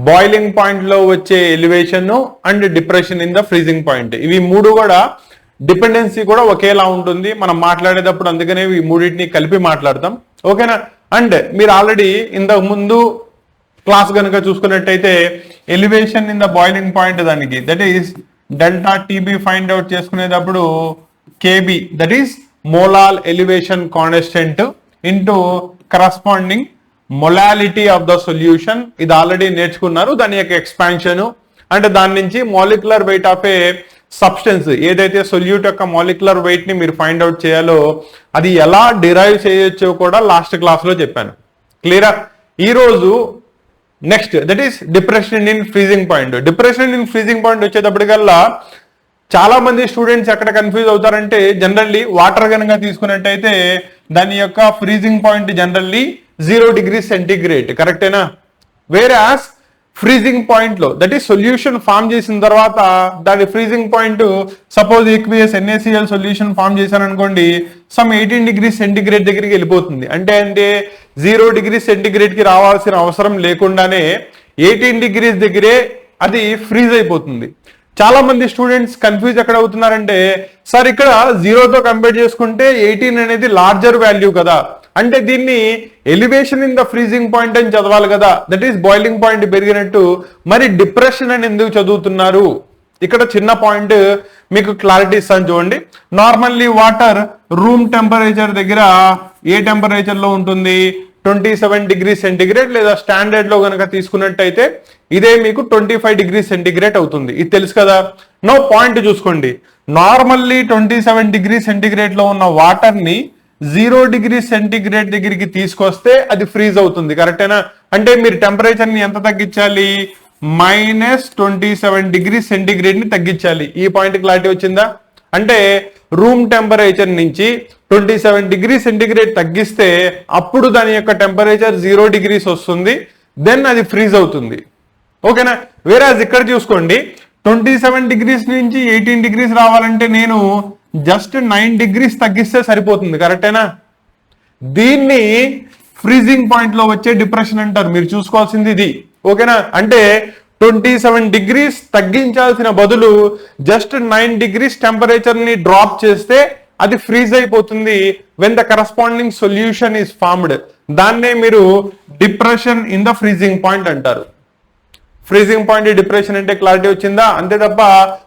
బాయిలింగ్ పాయింట్ లో వచ్చే elevation and depression in the freezing point, ఇవి 3 కూడా డిపెండెన్సీ కూడా ఒకేలా ఉంటుంది. మనం మాట్లాడేటప్పుడు అందుకనే ఈ మూడింటిని కలిపి మాట్లాడతాం. ఓకేనా? అండ్ మీరు ఆల్రెడీ ఇంతకు ముందు క్లాస్ కనుక చూసుకున్నట్టయితే elevation in the boiling point దానికి that is delta TB find out చేసుకునేటప్పుడు KB, that is molal elevation constant into corresponding molality of the solution. ఇది ఆల్రెడీ నేర్చుకున్నారు. దాని యొక్క ఎక్స్పాన్షన్ అంటే దాని నుంచి molecular weight of a substance, ఏదైతే సొల్యూట్ యొక్క మాలిక్యులర్ వెయిట్ ని మీరు ఫైండ్ అవుట్ చేయాలో అది ఎలా డిరైవ్ చేయొచ్చో కూడా లాస్ట్ క్లాస్ లో చెప్పాను. క్లియరా? ఈ రోజు next that is depression in freezing point. Depression in freezing point వచ్చేటప్పటికల్లా చాలా మంది స్టూడెంట్స్ ఎక్కడ కన్ఫ్యూజ్ అవుతారంటే, జనరల్లీ వాటర్ కనుక తీసుకున్నట్టయితే దాని యొక్క freezing point generally 0 degree centigrade, కరెక్టేనా? వేరాస్ ఫ్రీజింగ్ పాయింట్ లో దట్ ఈస్ సొల్యూషన్ ఫామ్ చేసిన తర్వాత దాని freezing point suppose aqueous NaCl solution form చేశాను అనుకోండి, సమ్ 18 డిగ్రీ సెంటిగ్రేడ్ దగ్గరికి వెళ్ళిపోతుంది. అంటే 0 డిగ్రీ సెంటిగ్రేడ్ కి రావాల్సిన అవసరం లేకుండానే 18 డిగ్రీస్ దగ్గరే అది ఫ్రీజ్ అయిపోతుంది. చాలా మంది స్టూడెంట్స్ కన్ఫ్యూజ్ ఎక్కడ అవుతున్నారంటే, సార్ ఇక్కడ 0తో కంపేర్ చేసుకుంటే 18 అనేది లార్జర్ వాల్యూ కదా, అంటే దీన్ని elevation in the freezing point అని చదవాలి కదా, దట్ ఈస్ బాయిలింగ్ పాయింట్ పెరిగినట్టు, మరి డిప్రెషన్ అని ఎందుకు చదువుతున్నారు? ఇక్కడ చిన్న పాయింట్ మీకు క్లారిటీ ఇస్తాను చూడండి. నార్మల్లీ వాటర్ రూమ్ టెంపరేచర్ దగ్గర ఏ టెంపరేచర్ లో ఉంటుంది? 27 డిగ్రీ సెంటిగ్రేడ్, లేదా స్టాండర్డ్ లో కనుక తీసుకున్నట్టయితే ఇదే మీకు 25 డిగ్రీ సెంటిగ్రేడ్ అవుతుంది. ఇది తెలుసు కదా. నో పాయింట్ చూసుకోండి, నార్మల్లీ 27 డిగ్రీ సెంటిగ్రేడ్ లో ఉన్న వాటర్ ని 0 డిగ్రీ సెంటిగ్రేడ్ దగ్గరికి తీసుకొస్తే అది ఫ్రీజ్ అవుతుంది, కరెక్టేనా? అంటే మీరు టెంపరేచర్ ని ఎంత తగ్గించాలి? -27 డిగ్రీ సెంటిగ్రేడ్ ని తగ్గించాలి. ఈ పాయింట్ క్లారిటీ వచ్చిందా? అంటే రూమ్ టెంపరేచర్ నుంచి 27 డిగ్రీ సెంటిగ్రేడ్ తగ్గిస్తే అప్పుడు దాని యొక్క టెంపరేచర్ 0 డిగ్రీస్ వస్తుంది, దెన్ అది ఫ్రీజ్ అవుతుంది. ఓకేనా? వేరాజ్ ఇక్కడ చూసుకోండి, 27 డిగ్రీస్ నుంచి 18 డిగ్రీస్ రావాలంటే నేను జస్ట్ 9 డిగ్రీస్ తగ్గిస్తే సరిపోతుంది. కరెక్టేనా? దీన్ని ఫ్రీజింగ్ పాయింట్ లో వచ్చే డిప్రెషన్ అంటారు. మీరు చూసుకోవాల్సింది ఇది. ఓకేనా? అంటే 27 డిగ్రీస్ తగ్గించాల్సిన బదులు జస్ట్ 9 డిగ్రీస్ టెంపరేచర్ ని డ్రాప్ చేస్తే అది ఫ్రీజ్ అయిపోతుంది. When the corresponding solution is formed, దాన్నే మీరు depression in the freezing point అంటారు. ఫ్రీజింగ్ పాయింట్ డిప్రెషన్ అంటే క్లారిటీ వచ్చిందా? అంతే తప్ప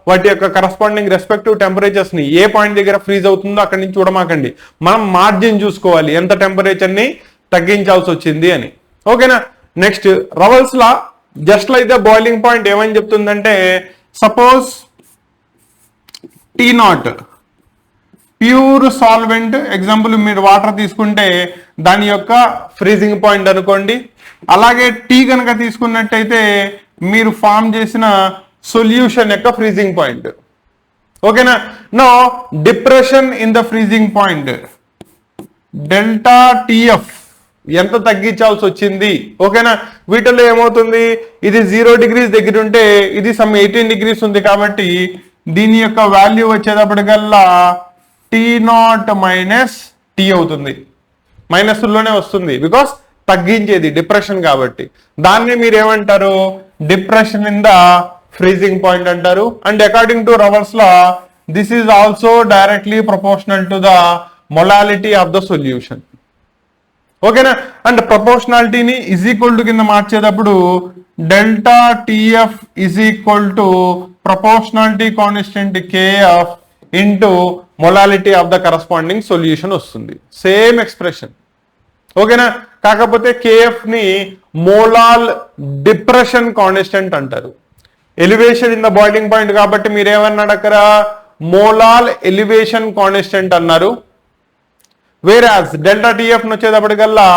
వాటి యొక్క కరస్పాండింగ్ రెస్పెక్టివ్ టెంపరేచర్స్ ని ఏ పాయింట్ దగ్గర ఫ్రీజ్ అవుతుందో అక్కడి నుంచి చూడమాకండి. మనం మార్జిన్ చూసుకోవాలి, ఎంత టెంపరేచర్ ని తగ్గించాల్సి వచ్చింది అని. ఓకేనా? Next Raoult's law just like the boiling point ఏమని చెప్తుందంటే, suppose T0 pure solvent, example మీరు వాటర్ తీసుకుంటే దాని యొక్క ఫ్రీజింగ్ పాయింట్ అనుకోండి. అలాగే టీ కనుక తీసుకున్నట్టయితే మీరు ఫామ్ చేసిన సొల్యూషన్ యొక్క ఫ్రీజింగ్ పాయింట్. ఓకేనా? No depression in the freezing point delta TF ఎంత తగ్గించాల్సి వచ్చింది. ఓకేనా? వీటిలో ఏమవుతుంది, ఇది 0 డిగ్రీస్ దగ్గర ఉంటే ఇది సమ్ 18 డిగ్రీస్ ఉంది కాబట్టి దీని యొక్క వాల్యూ వచ్చేటప్పటికల్లా T0 మైనస్ టీ అవుతుంది. మైనస్ లోనే వస్తుంది, బికాస్ తగ్గించేది డిప్రెషన్ కాబట్టి. దాన్ని మీరు ఏమంటారు, depression in the freezing point అంటారు. And according to Raoult's law this is also directly proportional to the molality of the solution. ఓకేనా? అండ్ ప్రపోర్షనాలిటీని ఇజ్ ఈక్వల్ టు కింద మార్చేటప్పుడు delta TF is equal to proportionality constant KF into molality of the corresponding solution వస్తుంది. Same expression. ఓకేనా? కాకపోతే KF ని molal depression constant అంటారు. Elevation in the boiling point కాబట్టి మీరేమన్నాడు అక్కడ, మోలాల్ ఎలివేషన్ కాన్స్టెంట్ అన్నారు. వేరాజ్ డెల్టా టిఎఫ్ వచ్చేటప్పటికల్లా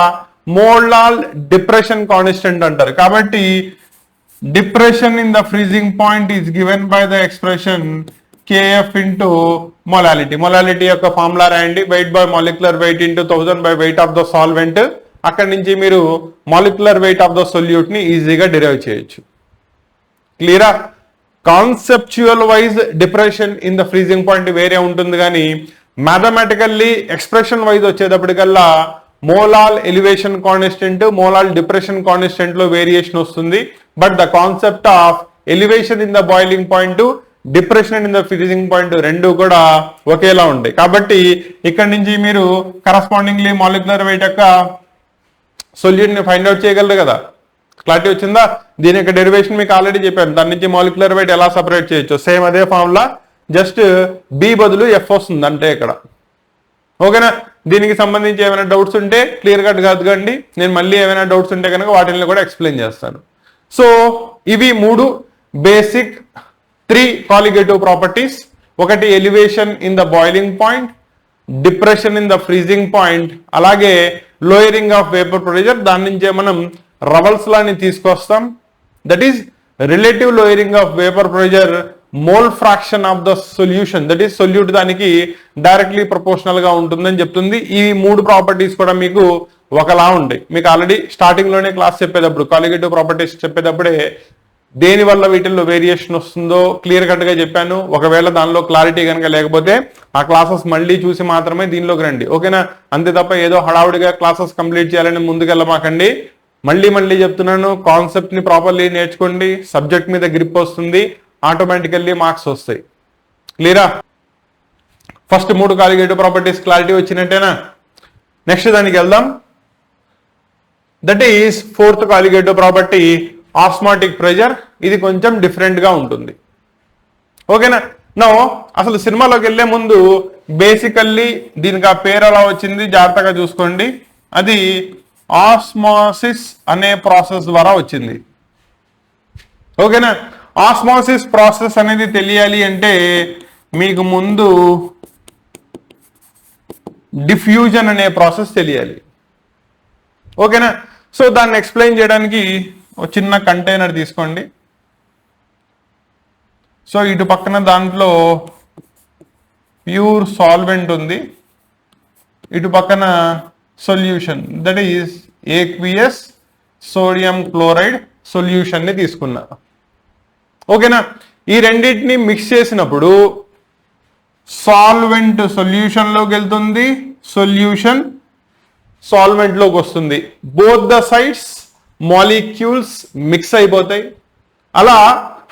మోలాల్ డిప్రెషన్ కాన్స్టెంట్ అంటారు. కాబట్టి depression in the freezing point is given by the expression KF into molality. Molality యొక్క formula రాయండి, weight by molecular weight into 1000 by weight of the solvent. అక్కడి నుంచి మీరు molecular weight of the solute ని ఈజీగా derive చేయొచ్చు. క్లియరా? Conceptual wise depression in the freezing point వేరే ఉంటుంది, కానీ మ్యాథమెటికల్లీ ఎక్స్ప్రెషన్ వైజ్ వచ్చేటప్పటికల్లా molal elevation constant, molal depression constant లో వేరియేషన్ వస్తుంది. But the concept of elevation in the boiling point, depression in the freezing point రెండు కూడా ఒకేలా ఉంటాయి. కాబట్టి ఇక్కడ నుంచి మీరు కరస్పాండింగ్లీ మాలిక్యులర్ వెయిట్ యొక్క సొల్యూట్ ని ఫైండ్ అవుట్ చేయగలరు కదా. క్లారిటీ వచ్చిందా? దీని యొక్క డెరివేషన్ మీకు ఆల్రెడీ చెప్పాను. దాని నుంచి మాలిక్యులర్ వెయిట్ ఎలా సపరేట్ చేయొచ్చు, సేమ్ అదే ఫార్ములా, జస్ట్ బి బదులు ఎఫ్ వస్తుంది అంటే ఇక్కడ. ఓకేనా? దీనికి సంబంధించి ఏమైనా డౌట్స్ ఉంటే క్లియర్ కట్ కాదు కండి, నేను మళ్ళీ ఏమైనా డౌట్స్ ఉంటే కనుక వాటిని కూడా ఎక్స్ప్లెయిన్ చేస్తాను. సో ఇవి 3 బేసిక్ 3 కాలిగేటివ్ ప్రాపర్టీస్. ఒకటి elevation in the boiling point, depression in the freezing point, అలాగే లోయరింగ్ ఆఫ్ వేపర్ ప్రెషర్. దాని నుంచే మనం రవల్స్ లాని తీసుకొస్తాం. That is relative lowering of vapour pressure mole fraction of the solution, that is solute దానికి directly proportional గా ఉంటుందని చెప్తుంది. ఈ 3 ప్రాపర్టీస్ కూడా మీకు ఒకలా ఉంటాయి. మీకు ఆల్రెడీ స్టార్టింగ్ లోనే క్లాస్ చెప్పేటప్పుడు కాలిగేటివ్ ప్రాపర్టీస్ చెప్పేటప్పుడే దేని వల్ల వీటిల్లో వేరియేషన్ వస్తుందో క్లియర్ కట్ గా చెప్పాను. ఒకవేళ దానిలో క్లారిటీ కనుక లేకపోతే ఆ క్లాసెస్ మళ్ళీ చూసి మాత్రమే దీనిలోకి రండి. ఓకేనా? అంతే తప్ప ఏదో హడావుడిగా క్లాసెస్ కంప్లీట్ చేయాలని ముందుకెళ్ళమాకండి. మళ్ళీ చెప్తున్నాను, కాన్సెప్ట్ ని ప్రాపర్లీ నేర్చుకోండి, సబ్జెక్ట్ మీద గ్రిప్ వస్తుంది, ఆటోమేటికల్లీ మార్క్స్ వస్తాయి. క్లియరా? ఫస్ట్ 3 కాలిగేటివ్ ప్రాపర్టీస్ క్లారిటీ వచ్చినట్టేనా? నెక్స్ట్ దానికి వెళ్దాం. That is 4th colligative property osmotic pressure. ఇది కొంచెం డిఫరెంట్ గా ఉంటుంది. ఓకేనా? నో అసలు సినిమాలోకి వెళ్లే ముందు బేసికల్లీ దీనికి ఆ పేరు ఎలా వచ్చింది జాగ్రత్తగా చూసుకోండి. అది ఆస్మాసిస్ అనే ప్రాసెస్ ద్వారా వచ్చింది. ఓకేనా? ఆస్మాసిస్ ప్రాసెస్ అనేది తెలియాలి అంటే మీకు ముందు డిఫ్యూజన్ అనే ప్రాసెస్ తెలియాలి. ఓకేనా? సో దాన్ని ఎక్స్ప్లెయిన్ చేయడానికి ఒక చిన్న కంటైనర్ తీసుకోండి. సో ఇటు పక్కన దాంట్లో ప్యూర్ సాల్వెంట్ ఉంది, ఇటు పక్కన solution that is aqueous sodium chloride solution ని తీసుకున్నా. ఓకేనా, ఈ రెండింటిని మిక్స్ చేసినప్పుడు సాల్వెంట్ సొల్యూషన్ లోకి వెళ్తుంది, సొల్యూషన్ సాల్వెంట్ లోకి వస్తుంది. Both the sides molecules mix అయిపోతాయి. అలా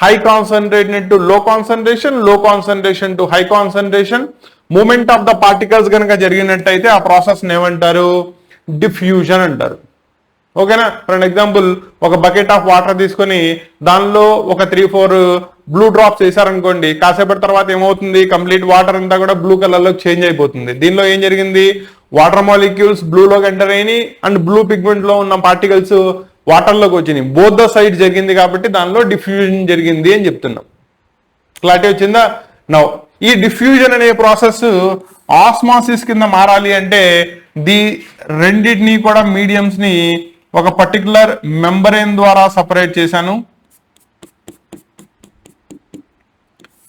high concentrated to low concentration, low concentration to high concentration movement of the particles కనుక జరిగినట్టయితే ఆ ప్రాసెస్ ఏమంటారు? డిఫ్యూజన్ అంటారు. ఓకేనా, ఫర్ ఎగ్జాంపుల్ ఒక బకెట్ ఆఫ్ వాటర్ తీసుకొని దానిలో ఒక 3-4 బ్లూ డ్రాప్స్ వేసారనుకోండి, కాసేపటి తర్వాత ఏమవుతుంది? కంప్లీట్ వాటర్ అంతా కూడా బ్లూ కలర్ లో చేంజ్ అయిపోతుంది. దీనిలో ఏం జరిగింది? వాటర్ మాలిక్యూల్స్ బ్లూలోకి ఎంటర్ అయినాయి అండ్ బ్లూ పిగ్మెంట్ లో ఉన్న పార్టికల్స్ వాటర్ లోకి వచ్చినాయి. బోత్ ద సైడ్ జరిగింది కాబట్టి దానిలో డిఫ్యూజన్ జరిగింది అని చెప్తున్నాం. క్లారిటీ వచ్చిందా? నౌ ఈ డిఫ్యూజన్ అనే ప్రాసెస్ ఆస్మాసిస్ కింద మారాలి అంటే రెండింటినీ కూడా మీడియంస్ ని ఒక పర్టికులర్ మెంబరేన్ ద్వారా సపరేట్ చేశాను.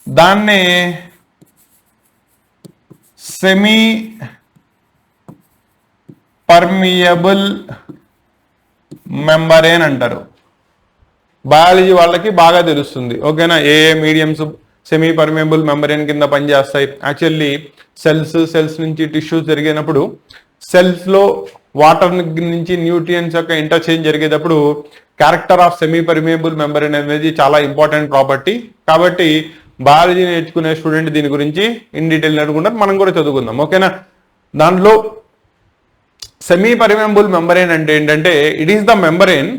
దాన్ని సెమీ పర్మియబుల్ మెంబరేన్ అంటారు. బయాలజీ వాళ్ళకి బాగా తెలుస్తుంది. ఓకేనా, ఏ మీడియంస్ సెమీ పర్మియబుల్ మెంబరేన్ కింద పనిచేస్తాయి. యాక్చువల్లీ సెల్స్ నుంచి టిష్యూస్ జరిగినప్పుడు సెల్స్ లో వాటర్ నుంచి న్యూట్రియంట్స్ యొక్క ఇంటర్చేంజ్ జరిగేటప్పుడు character of semi permeable membrane అనేది చాలా ఇంపార్టెంట్ ప్రాపర్టీ. కాబట్టి బయాలజీ నేర్చుకునే స్టూడెంట్ దీని గురించి ఇన్ డీటెయిల్ నేర్చుకుంటారు, మనం కూడా చదువుకుందాం. ఓకేనా, దాంట్లో సెమీ పర్మియబుల్ మెంబరేన్ అంటే ఏంటంటే it is the membrane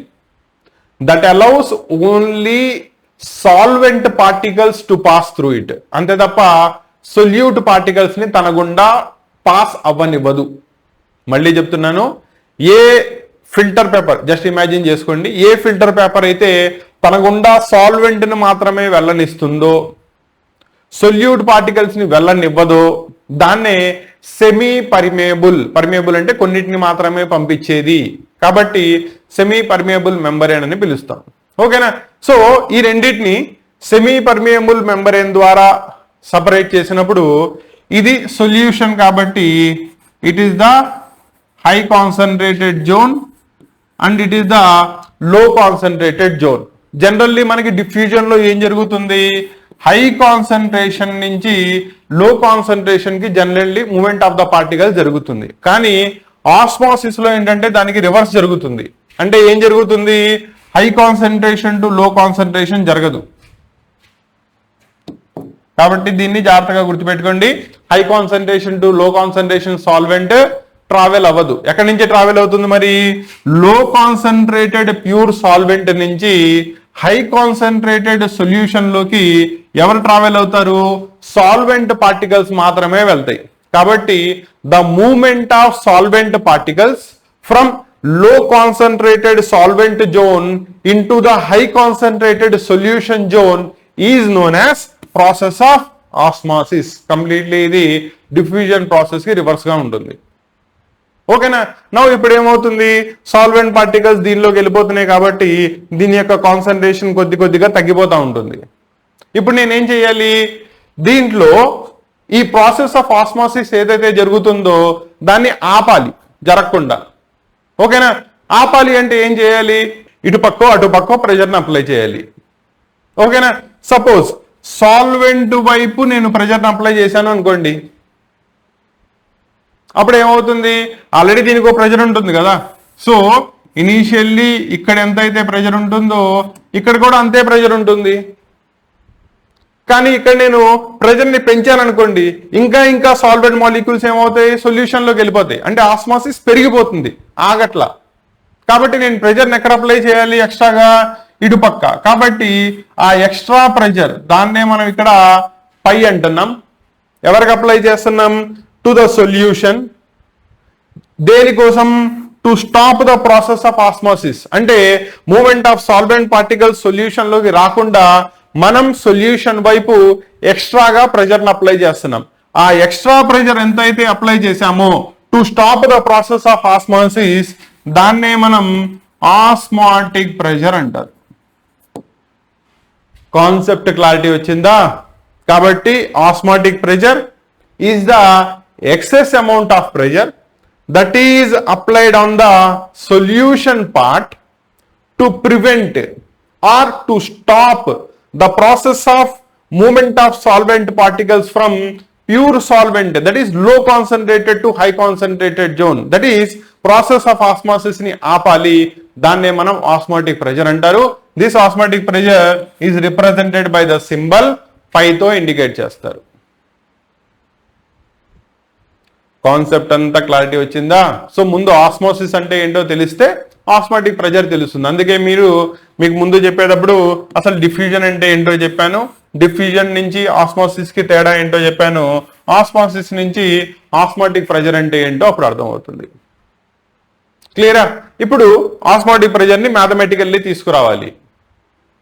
that allows only solvent particles to pass through it. అంతే తప్ప సొల్యూట్ పార్టికల్స్ ని తన గుండా పాస్ అవ్వనివ్వదు. మళ్ళీ చెప్తున్నాను, ఏ ఫిల్టర్ పేపర్ జస్ట్ ఇమాజిన్ చేసుకోండి, ఏ ఫిల్టర్ పేపర్ అయితే తన గుండా సాల్వెంట్ ని మాత్రమే వెళ్ళనిస్తుందో, సొల్యూట్ పార్టికల్స్ ని వెళ్ళనివ్వదో దాన్నే సెమీ పర్మియబుల్ అంటే కొన్నిటిని మాత్రమే పంపించేది. కాబట్టి సెమీ పర్మియబుల్ మెంబరేన్ అని పిలుస్తాం. ఓకేనా, సో ఈ రెండింటిని సెమీ పర్మియబుల్ మెంబరేన్ ద్వారా సపరేట్ చేసినప్పుడు ఇది సొల్యూషన్ కాబట్టి it is the high concentrated zone and it is the low concentrated zone. Generally మనకి డిఫ్యూజన్ లో ఏం జరుగుతుంది? హై కాన్సన్ట్రేషన్ నుంచి లో కాన్సన్ట్రేషన్ కి generally movement of the particle జరుగుతుంది. కానీ ఆస్మాసిస్ లో ఏంటంటే దానికి రివర్స్ జరుగుతుంది. అంటే ఏం జరుగుతుంది? High concentration to low concentration జరగదు. కాబట్టి దీన్ని జాగ్రత్తగా గుర్తుపెట్టుకోండి. High concentration to low concentration solvent travel అవ్వదు. ఎక్కడి నుంచి ట్రావెల్ అవుతుంది మరి? లో కాన్సన్ట్రేటెడ్ ప్యూర్ సాల్వెంట్ నుంచి హై కాన్సన్ట్రేటెడ్ సొల్యూషన్ లోకి ఎవరు ట్రావెల్ అవుతారు? సాల్వెంట్ పార్టికల్స్ మాత్రమే వెళ్తాయి. కాబట్టి the movement of solvent particles from low concentrated solvent zone into the high concentrated solution zone is known as process of osmosis. Completely ఇది diffusion process కి reverse గా ఉంటుంది. ఓకేనా, నౌ ఇప్పుడు ఏమవుతుంది? సాల్వెంట్ పార్టికల్స్ దీనిలోకి వెళ్ళిపోతున్నాయి కాబట్టి దీని యొక్క కాన్సన్ట్రేషన్ కొద్దిగా తగ్గిపోతూ ఉంటుంది. ఇప్పుడు నేనేం చేయాలి? దీంట్లో ఈ ప్రాసెస్ ఆఫ్ ఆస్మోసిస్ ఏదైతే జరుగుతుందో దాన్ని ఆపాలి, జరగకుండా. ఓకేనా, ఆపాలి అంటే ఏం చేయాలి? ఇటుపక్కో అటుపక్కో ప్రెషర్ని అప్లై చేయాలి. ఓకేనా, సపోజ్ సాల్వెంట్ వైపు నేను ప్రెషర్ని అప్లై చేశాను అనుకోండి, అప్పుడు ఏమవుతుంది? ఆల్రెడీ దీనికి ఒక ప్రెషర్ ఉంటుంది కదా. సో ఇనీషియల్లీ ఇక్కడ ఎంతైతే ప్రెషర్ ఉంటుందో ఇక్కడ కూడా అంతే ప్రెషర్ ఉంటుంది. కానీ ఇక్కడ నేను ప్రెషర్ని పెంచాను అనుకోండి, ఇంకా సాల్వెంట్ మాలిక్యూల్స్ ఏమవుతాయి? సొల్యూషన్ లోకి వెళ్ళిపోతాయి. అంటే ఆస్మాసిస్ పెరిగిపోతుంది, ఆగట్లా. కాబట్టి నేను ప్రెషర్ని ఎక్కడ అప్లై చేయాలి? ఎక్స్ట్రాగా ఇటుపక్క. కాబట్టి ఆ ఎక్స్ట్రా ప్రెషర్ దాన్నే మనం ఇక్కడ పై అంటున్నాం. ఎవరికి అప్లై చేస్తున్నాం? To the solution. దేనికోసం? To stop the process of osmosis. అంటే movement of solvent particles solution లోకి రాకుండా మనం సొల్యూషన్ వైపు ఎక్స్ట్రాగా ప్రెషర్ని అప్లై చేస్తున్నాం. ఆ ఎక్స్ట్రా ప్రెషర్ ఎంతైతే అప్లై చేశామో to stop the process of osmosis దాన్నే మనం ఆస్మాటిక్ ప్రెషర్ అంటారు. కాన్సెప్ట్ క్లారిటీ వచ్చిందా? కాబట్టి osmotic pressure is the excess amount of pressure that is applied on the solution part to prevent or to stop the process of movement of solvent particles from pure solvent, that is low concentrated to high concentrated zone, that is process of osmosis ni ఆపాలి. దాన్నే మనం osmotic pressure అంటారు. This osmotic pressure is represented by the symbol phi తో indicate చేస్తారు. Concept అంతా clarity వచ్చిందా? So ముందు osmosis అంటే ఏంటో తెలిస్తే ఆస్మాటిక్ ప్రెజర్ తెలుస్తుంది. అందుకే మీకు ముందు చెప్పేటప్పుడు అసలు డిఫ్యూజన్ అంటే ఏంటో చెప్పాను, డిఫ్యూజన్ నుంచి ఆస్మోసిస్ కి తేడా ఏంటో చెప్పాను, ఆస్మోసిస్ నుంచి ఆస్మాటిక్ ప్రెజర్ అంటే ఏంటో అప్పుడు అర్థమవుతుంది. క్లియరా? ఇప్పుడు ఆస్మాటిక్ ప్రెజర్ ని మ్యాథమెటికల్లీ తీసుకురావాలి.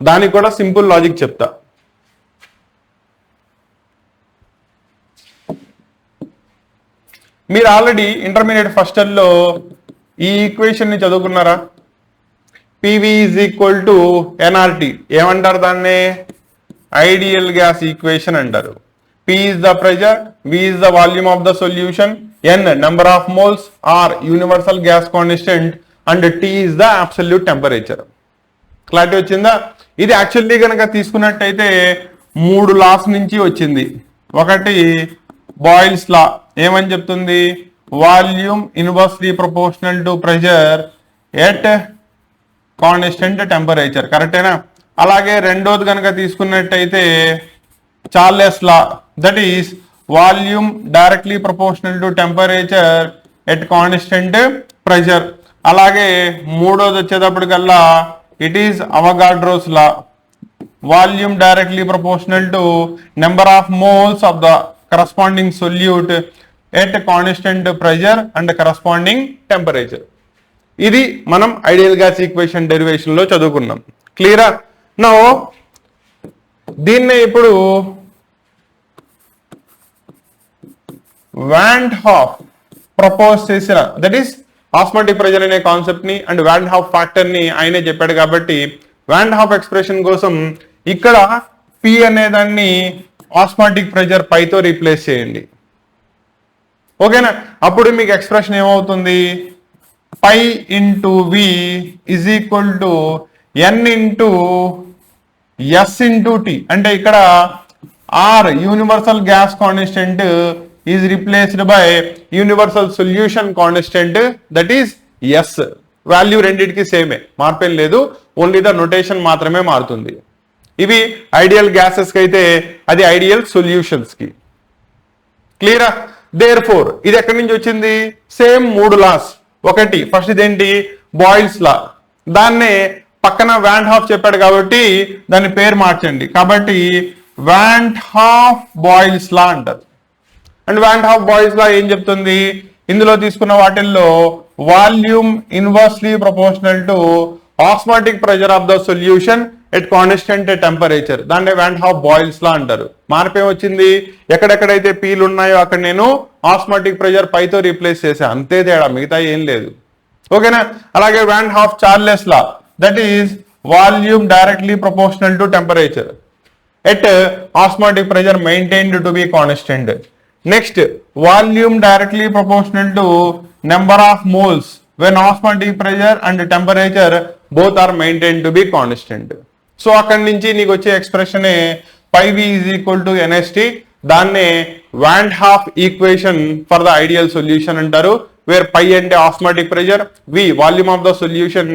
దానికి కూడా సింపుల్ లాజిక్ చెప్తా. మీరు ఆల్రెడీ ఇంటర్మీడియట్ ఫస్ట్ ఇయర్లో ఈ ఈక్వేషన్ ని చదువుకున్నారా? PV is equal to NRT. ఏమంటారు దాన్ని? ఐడియల్ గ్యాస్ ఈక్వేషన్ అంటారు. P is the pressure, V is the volume of the solution, N number of moles, R universal gas constant and T is the absolute temperature. Clarity వచ్చిందా? ఇది actually కనుక తీసుకున్నట్టయితే 3 loss నుంచి వచ్చింది. ఒకటి boils law ఏమని చెప్తుంది? Volume inversely proportional to pressure at constant temperature. కరెక్టేనా? అలాగే రెండోది కనుక తీసుకున్నట్టయితే Charles law, that is volume directly proportional to temperature at constant pressure. అలాగే మూడోది వచ్చేటప్పటికల్లా it is Avogadro's law, volume directly proportional to number of moles of the corresponding solute at constant pressure and corresponding temperature. ఇది మనం ideal gas equation derivation లో చదువుకున్నాం. క్లియరా? Now దీన్నే ఇప్పుడు వాన్ హాఫ్ ప్రపోజ్ చేసిన, దట్ ఈస్ ఆస్మాటిక్ ప్రెషర్ అనే concept ని అండ్ వాన్ హాఫ్ ఫ్యాక్టర్ ని ఆయనే చెప్పాడు కాబట్టి వాన్ హాఫ్ ఎక్స్ప్రెషన్ కోసం ఇక్కడ పి అనే దాన్ని ఆస్మాటిక్ ప్రెషర్ పైతో రీప్లేస్ చేయండి. ఓకేనా? అప్పుడు మీకు ఎక్స్ప్రెషన్ ఏమవుతుంది? Pi into V is equal to N into S into T. అంటే ఇక్కడ R universal gas constant is replaced by universal solution constant, that is S. Value రెండింటికి సేమే, మార్పేం లేదు, ఓన్లీ ద నొటేషన్ మాత్రమే మారుతుంది. ఇవి ఐడియల్ గ్యాసెస్ కి అయితే, అది ఐడియల్ సొల్యూషన్స్ కి. క్లియరా? దేర్ ఫోర్ ఇది ఎక్కడి నుంచి వచ్చింది? Same 3 laws. ఒకటి ఫస్ట్ ఇదేంటి? Boyle's law. దాన్నే పక్కన వాన్ హాఫ్ చెప్పాడు కాబట్టి దాని పేరు మార్చండి. కాబట్టి వాన్ హాఫ్ బాయిల్స్ లా అంటారు. And van Hoff Boyle's law ఏం చెప్తుంది? ఇందులో తీసుకున్న వాటిల్లో volume inversely proportional to osmotic pressure of the solution at constant temperature, దాన్ని వాన్ హాఫ్ బాయిల్స్ లా అంటారు. మార్పేం వచ్చింది? ఎక్కడెక్కడైతే పీలు ఉన్నాయో అక్కడ నేను ఆస్మాటిక్ ప్రెషర్ పైతో రీప్లేస్ చేశా, అంతే తేడా, మిగతా ఏం లేదు. ఓకేనా? అలాగే van Hoff Charles law, that is volume directly proportional to temperature at osmotic pressure maintained to be constant. Next volume directly proportional to number of moles when osmotic pressure and temperature both are maintained to be constant. So అక్కడి నుంచి నీకు వచ్చే expression πV is equal to NST. దాన్నే van Hoff equation for the ideal solution అంటారు. Where pi అంటే osmotic pressure, V volume of the solution,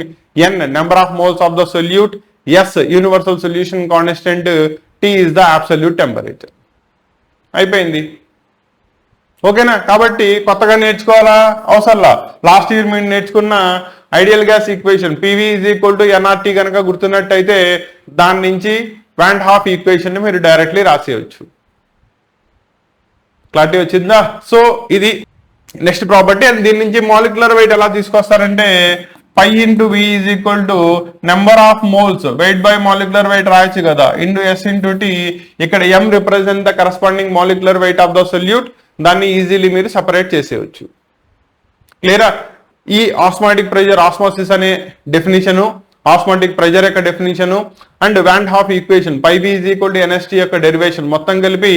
N number of moles of the solute, S universal solution constant, T is the absolute temperature. అయిపోయింది. ఓకేనా? కాబట్టి కొత్తగా నేర్చుకోవాలా అవసరంలా. Last year మీరు నేర్చుకున్న ideal gas equation PV is equal to NRT కనుక గుర్తున్నట్టయితే దాని నుంచి వాన్ హాఫ్ ఈక్వేషన్ ని మీరు డైరెక్ట్లీ రాసేయచ్చు. క్లారిటీ వచ్చిందా? సో ఇది నెక్స్ట్ ప్రాపర్టీ. అండ్ దీని నుంచి మాలిక్యులర్ వెయిట్ ఎలా తీసుకొస్తారంటే pi into V is equal to number of moles, weight by molecular weight రాయొచ్చు కదా, ఇంటూ ఎస్ ఇంటూ టీ. ఇక్కడ M represent the corresponding molecular weight of the solute. దాన్ని easily మీరు separate చేసేయచ్చు. క్లియరా? ఈ ఆస్మాటిక్ ప్రెషర్ ఆస్మోసిస్ అనే definition osmotic pressure యొక్క definition and van Hoff equation πv = NST యొక్క డెరివేషన్ మొత్తం కలిపి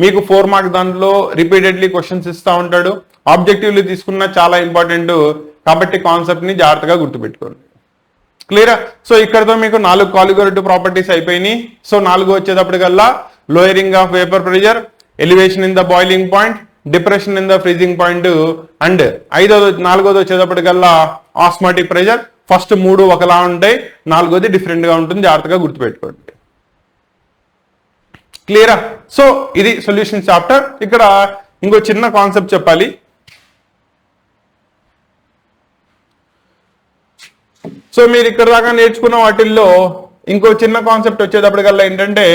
మీకు 4 మార్క్ దాంట్లో రిపీటెడ్లీ క్వశ్చన్స్ ఇస్తా ఉంటాడు. ఆబ్జెక్టివ్లు తీసుకున్న చాలా ఇంపార్టెంట్ కాబట్టి కాన్సెప్ట్ ని జాగ్రత్తగా గుర్తుపెట్టుకోండి. క్లియరా? సో ఇక్కడతో మీకు 4 కాలిగేటివ్ ప్రాపర్టీస్ అయిపోయినాయి. సో 4 వచ్చేటప్పటికల్లా lowering of vapour pressure, elevation in the boiling point, depression in the freezing point and 4వది వచ్చేటప్పటికల్లా ఆస్మాటిక్ ప్రెజర్. ఫస్ట్ 3 ఒకలా ఉంటాయి, 4వది డిఫరెంట్ గా ఉంటుంది, జాగ్రత్తగా గుర్తుపెట్టుకోండి. క్లియరా? సో ఇది సొల్యూషన్ చాప్టర్. ఇక్కడ ఇంకో చిన్న కాన్సెప్ట్ చెప్పాలి. సో మీరు ఇక్కడ దాకా నేర్చుకున్న వాటిల్లో ఇంకో చిన్న కాన్సెప్ట్ వచ్చేటప్పటికల్లా ఏంటంటే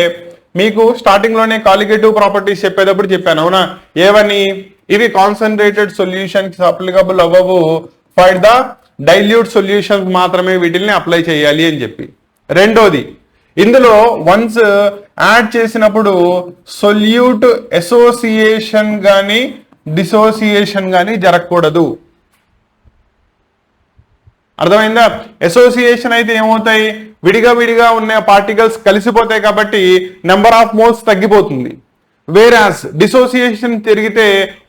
మీకు స్టార్టింగ్ లోనే కాలిగేటివ్ ప్రాపర్టీస్ చెప్పేటప్పుడు చెప్పాను, అవునా? ఏవని? ఇవి కాన్సన్ట్రేటెడ్ సొల్యూషన్ కి అప్లికబుల్ అవ్వవు, ఫర్ ద డైల్యూట్ సొల్యూషన్స్ మాత్రమే వీటిని అప్లై చేయాలి అని చెప్పి. రెండోది, ఇందులో వన్స్ యాడ్ చేసినప్పుడు సొల్యూట్ అసోసియేషన్ గాని డిసోసియేషన్ గాని జరగకూడదు. అర్థమైందా? అసోసియేషన్ అయితే ఏమవుతాయి? విడిగా ఉన్న పార్టికల్స్ కలిసిపోతాయి కాబట్టి నెంబర్ ఆఫ్ మోల్స్ తగ్గిపోతుంది. వేరాస్ డిసోసియేషన్ జరిగితే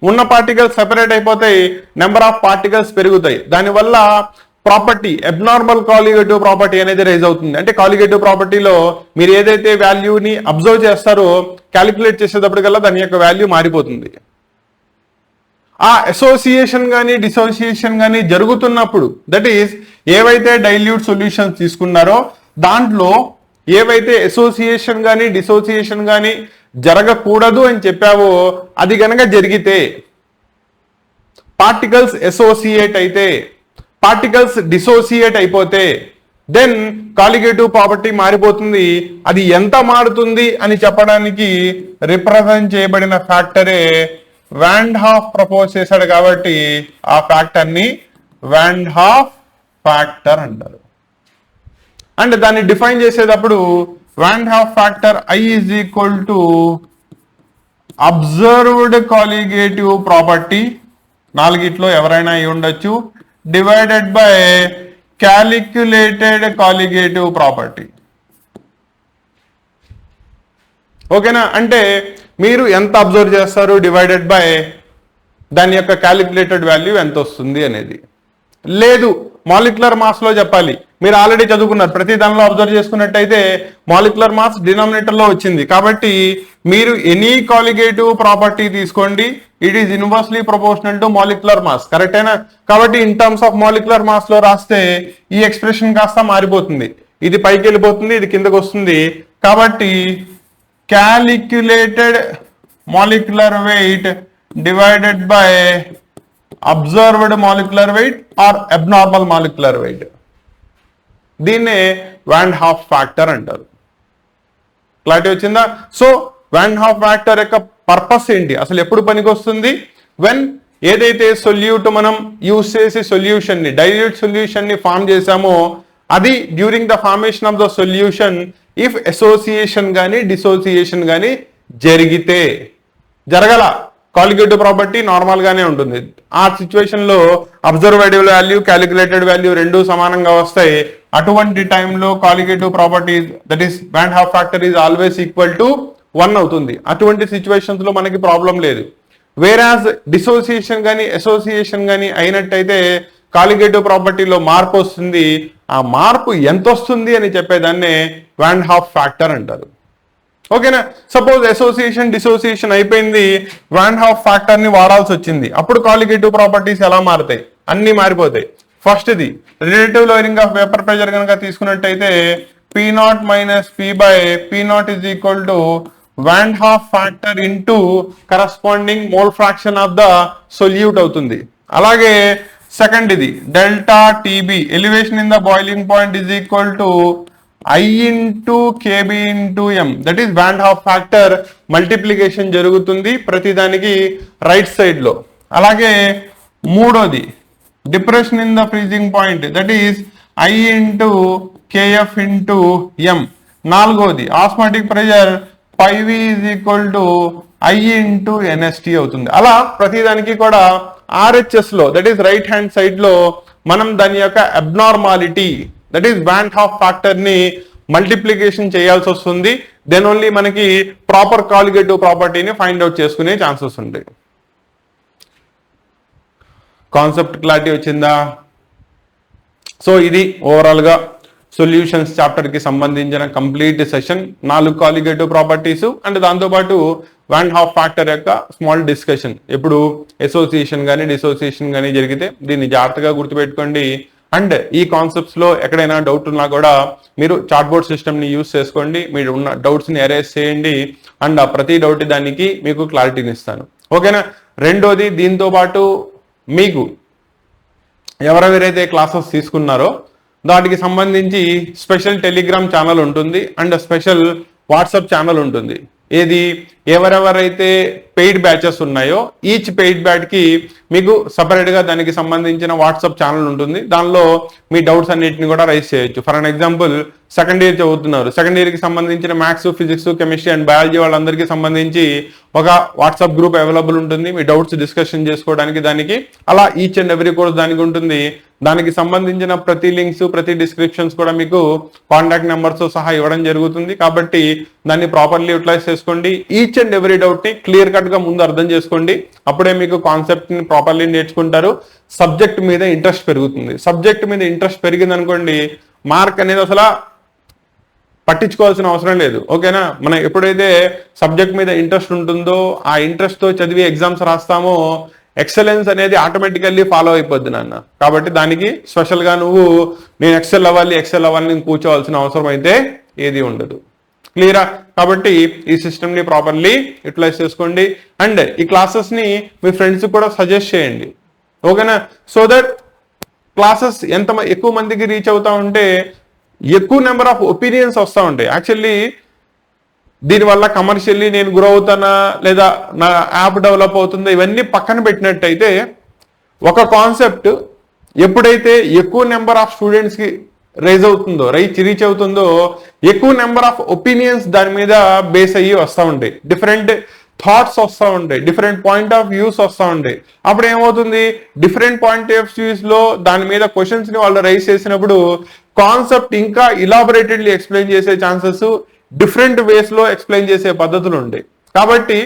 ఉన్న పార్టికల్స్ సెపరేట్ అయిపోతాయి, నెంబర్ ఆఫ్ పార్టికల్స్ పెరుగుతాయి. దానివల్ల ప్రాపర్టీ అబ్నార్మల్ కాలిగేటివ్ ప్రాపర్టీ అనేది రైజ్ అవుతుంది. అంటే కాలిగేటివ్ ప్రాపర్టీలో మీరు ఏదైతే వాల్యూని అబ్జర్వ్ చేస్తారో క్యాలిక్యులేట్ చేసేటప్పటికల్లా దాని యొక్క వాల్యూ మారిపోతుంది. ఆ అసోసియేషన్ కానీ డిసోసియేషన్ కానీ జరుగుతున్నప్పుడు, దట్ ఈస్ ఏవైతే డైల్యూట్ సొల్యూషన్స్ తీసుకున్నారో దాంట్లో ఏవైతే అసోసియేషన్ కానీ డిసోసియేషన్ కానీ జరగకూడదు అని చెప్పావో అది గనక జరిగితే, పార్టికల్స్ అసోసియేట్ అయితే, పార్టికల్స్ డిసోసియేట్ అయిపోతే దెన్ కాలిగేటివ్ ప్రాపర్టీ మారిపోతుంది. అది ఎంత మారుతుంది అని చెప్పడానికి రిప్రజెంట్ చేయబడిన ఫ్యాక్టరే వాన్ హాఫ్ ప్రపోజ్ చేశాడు కాబట్టి ఆ ఫ్యాక్టర్ ని వాన్ హాఫ్ ఫ్యాక్టర్ అంటారు. అండ్ దాన్ని డిఫైన్ చేసేటప్పుడు van Hoff factor I = observed colligative property, 4 ఎవరైనా అయి ఉండొచ్చు, divided by calculated colligative property. ఓకేనా? అంటే మీరు ఎంత అబ్జర్వ్ చేస్తారు డివైడెడ్ బై దాని యొక్క క్యాలిక్యులేటెడ్ వాల్యూ ఎంత వస్తుంది అనేది. లేదు, మాలిక్యులర్ మాస్ లో చెప్పాలి. మీరు ఆల్రెడీ చదువుకున్నారు, ప్రతి దానిలో అబ్జర్వ్ చేసుకున్నట్టయితే మాలిక్యులర్ మాస్ డినామినేటర్ లో వచ్చింది కాబట్టి మీరు ఎనీ కాలిగేటివ్ ప్రాపర్టీ తీసుకోండి, it is inversely proportional to molecular mass. కరెక్టేనా? కాబట్టి in terms of molecular mass లో రాస్తే ఈ ఎక్స్ప్రెషన్ కాస్త మారిపోతుంది, ఇది పైకి వెళ్ళిపోతుంది, ఇది కిందకు వస్తుంది. కాబట్టి calculated molecular weight divided by observed molecular weight or abnormal molecular weight, దీన్నే వాన్ హాఫ్ ఫ్యాక్టర్ అంటారు. క్లారిటీ వచ్చిందా? సో వాన్ హాఫ్ ఫ్యాక్టర్ యొక్క పర్పస్ ఏంటి, అసలు ఎప్పుడు పనికి వస్తుంది? వెన్ ఏదైతే సొల్యూట్ మనం యూజ్ చేసి సొల్యూషన్ ని, డైల్యూట్ సొల్యూషన్ ని ఫామ్ చేసామో అది during the formation of the solution if association కానీ డిసోసియేషన్ కానీ జరిగితే, జరగల కాలిగేటివ్ ప్రాపర్టీ నార్మల్ గానే ఉంటుంది. ఆ సిచ్యువేషన్ లో అబ్జర్వ్డ్ వాల్యూ క్యాలిక్యులేటెడ్ వాల్యూ రెండు సమానంగా వస్తాయి. అటువంటి టైంలో colligative property that is van Hoff factor is always equal to 1 అవుతుంది. అటువంటి సిచ్యువేషన్స్ లో మనకి ప్రాబ్లం లేదు. వేరాజ్ డిసోసియేషన్ కానీ అసోసియేషన్ కానీ అయినట్టయితే కాలిగేటివ్ ప్రాపర్టీలో మార్పు వస్తుంది. ఆ మార్పు ఎంత వస్తుంది అని చెప్పేదాన్నే వాన్ హాఫ్ ఫ్యాక్టర్ అంటారు. ఓకేనా? సపోజ్ అసోసియేషన్ డిసోసియేషన్ అయిపోయింది, వాన్ హాఫ్ ఫ్యాక్టర్ ని వాడాల్సి వచ్చింది, అప్పుడు కాలిగేటివ్ ప్రాపర్టీస్ ఎలా మారుతాయి? అన్ని మారిపోతాయి. First the relative lowering of vapour pressure కనుక తీసుకున్నట్టయితే P0 - P0 is equal to van Hoff factor into corresponding mole fraction of the solute అవుతుంది. అలాగే సెకండ్ ఇది delta TB elevation in the boiling point is equal to I into KB into M, that is van Hoff factor multiplication జరుగుతుంది ప్రతిదానికి right side లో. అలాగే మూడోది depression in the freezing point, that is I into KF into M. నాలుగోది osmotic pressure πV is equal to I into NST అవుతుంది. అలా ప్రతిదానికి కూడా RHS లో, that is right hand side లో మనం దాని యొక్క abnormality, that is van Hoff factor ని మల్టిప్లికేషన్ చేయాల్సి వస్తుంది. దెన్ ఓన్లీ మనకి ప్రాపర్ కాలిగేటివ్ ప్రాపర్టీని ఫైండ్ అవుట్ చేసుకునే ఛాన్సెస్ ఉంటాయి. కాన్సెప్ట్ క్లారిటీ వచ్చిందా? సో ఇది ఓవరాల్ గా సొల్యూషన్స్ చాప్టర్ కి సంబంధించిన complete session. 4 colligative properties and దాంతోపాటు వన్ హాఫ్ ఫ్యాక్టర్ యొక్క స్మాల్ డిస్కషన్. ఇప్పుడు అసోసియేషన్ కానీ డిసోసియేషన్ కానీ జరిగితే దీన్ని జాగ్రత్తగా గుర్తుపెట్టుకోండి. అండ్ ఈ కాన్సెప్ట్స్ లో ఎక్కడైనా డౌట్ ఉన్నా కూడా మీరు చాట్ బోర్డ్ సిస్టమ్ ని యూజ్ చేసుకోండి. మీరు ఉన్న డౌట్స్ ని అరేంజ్ చేయండి అండ్ ప్రతి డౌట్ దానికి మీకు క్లారిటీని ఇస్తాను. ఓకేనా? రెండోది, దీంతో పాటు మీకు ఎవరెవరైతే క్లాసెస్ తీసుకున్నారో దానికి సంబంధించి స్పెషల్ టెలిగ్రామ్ ఛానల్ ఉంటుంది అండ్ స్పెషల్ వాట్సాప్ ఛానల్ ఉంటుంది. ఏది ఎవరెవరైతే పెయిడ్ బ్యాచెస్ ఉన్నాయో ఈచ్ పెయిడ్ బ్యాచ్ కి మీకు సపరేట్ గా దానికి సంబంధించిన వాట్సాప్ ఛానల్ ఉంటుంది. దానిలో మీ డౌట్స్ అన్నిటిని కూడా రైజ్ చేయొచ్చు. For an example second year చదువుతున్నారు, సెకండ్ ఇయర్ కి సంబంధించిన maths, physics, chemistry and biology వాళ్ళందరికీ సంబంధించి ఒక వాట్సాప్ గ్రూప్ అవైలబుల్ ఉంటుంది మీ డౌట్స్ డిస్కషన్ చేసుకోవడానికి. దానికి అలా ఈచ్ అండ్ ఎవ్రీ కోర్స్ దానికి ఉంటుంది. దానికి సంబంధించిన ప్రతి లింక్స్, ప్రతి డిస్క్రిప్షన్స్ కూడా మీకు కాంటాక్ట్ నెంబర్స్ సహా ఇవ్వడం జరుగుతుంది. కాబట్టి దాన్ని ప్రాపర్లీ యూటిలైజ్ చేసుకోండి. ఈచ్ అండ్ ఎవ్రీ డౌట్ ని క్లియర్ కట్ గా ముందు అర్థం చేసుకోండి. అప్పుడే మీకు కాన్సెప్ట్ ని ప్రాపర్లీ నేర్చుకుంటారు. సబ్జెక్ట్ మీద ఇంట్రెస్ట్ పెరుగుతుంది. సబ్జెక్ట్ మీద ఇంట్రెస్ట్ పెరిగింది అనుకోండి, మార్క్ అనేది అసలు పట్టించుకోవాల్సిన అవసరం లేదు. ఓకేనా? మనం ఎప్పుడైతే సబ్జెక్ట్ మీద ఇంట్రెస్ట్ ఉంటుందో ఆ ఇంట్రెస్ట్ తో చదివి ఎగ్జామ్స్ రాస్తామో ఎక్సలెన్స్ అనేది ఆటోమేటికల్లీ ఫాలో అయిపోద్ది నాన్న. కాబట్టి దానికి స్పెషల్ గా నువ్వు నేను ఎక్సెల్ అవ్వాలి కూర్చోవాల్సిన అవసరం అయితే ఏది ఉండదు. క్లియరా? కాబట్టి ఈ సిస్టమ్ ని ప్రాపర్లీ యూటిలైజ్ చేసుకోండి అండ్ ఈ క్లాసెస్ ని మీ ఫ్రెండ్స్ కూడా సజెస్ట్ చేయండి. ఓకేనా? సో దట్ క్లాసెస్ ఎంత ఎక్కువ మందికి రీచ్ అవుతా ఉంటే ఎక్కువ నెంబర్ ఆఫ్ ఒపీనియన్స్ వస్తూ ఉంటాయి. యాక్చువల్లీ దీనివల్ల కమర్షియల్లీ నేను గ్రో అవుతానా లేదా నా యాప్ డెవలప్ అవుతుందా ఇవన్నీ పక్కన పెట్టినట్టయితే ఒక కాన్సెప్ట్ ఎప్పుడైతే ఎక్కువ నెంబర్ ఆఫ్ స్టూడెంట్స్ కి రీచ్ అవుతుందో ఎక్కువ నెంబర్ ఆఫ్ ఒపీనియన్స్ దాని మీద బేస్ అయ్యి వస్తూ ఉంటాయి. డిఫరెంట్ థాట్స్ వస్తూ ఉంటాయి, డిఫరెంట్ పాయింట్ ఆఫ్ వ్యూస్ వస్తూ ఉంటాయి. అప్పుడు ఏమవుతుంది, డిఫరెంట్ పాయింట్ ఆఫ్ వ్యూస్ లో దాని మీద క్వశ్చన్స్ ని వాళ్ళు రైజ్ చేసినప్పుడు కాన్సెప్ట్ ఇంకా ఇలాబొరేటెడ్లీ ఎక్స్ప్లెయిన్ చేసే ఛాన్సెస్, డిఫరెంట్ వేస్ లో ఎక్స్ప్లెయిన్ చేసే పద్ధతులు ఉంటాయి. కాబట్టి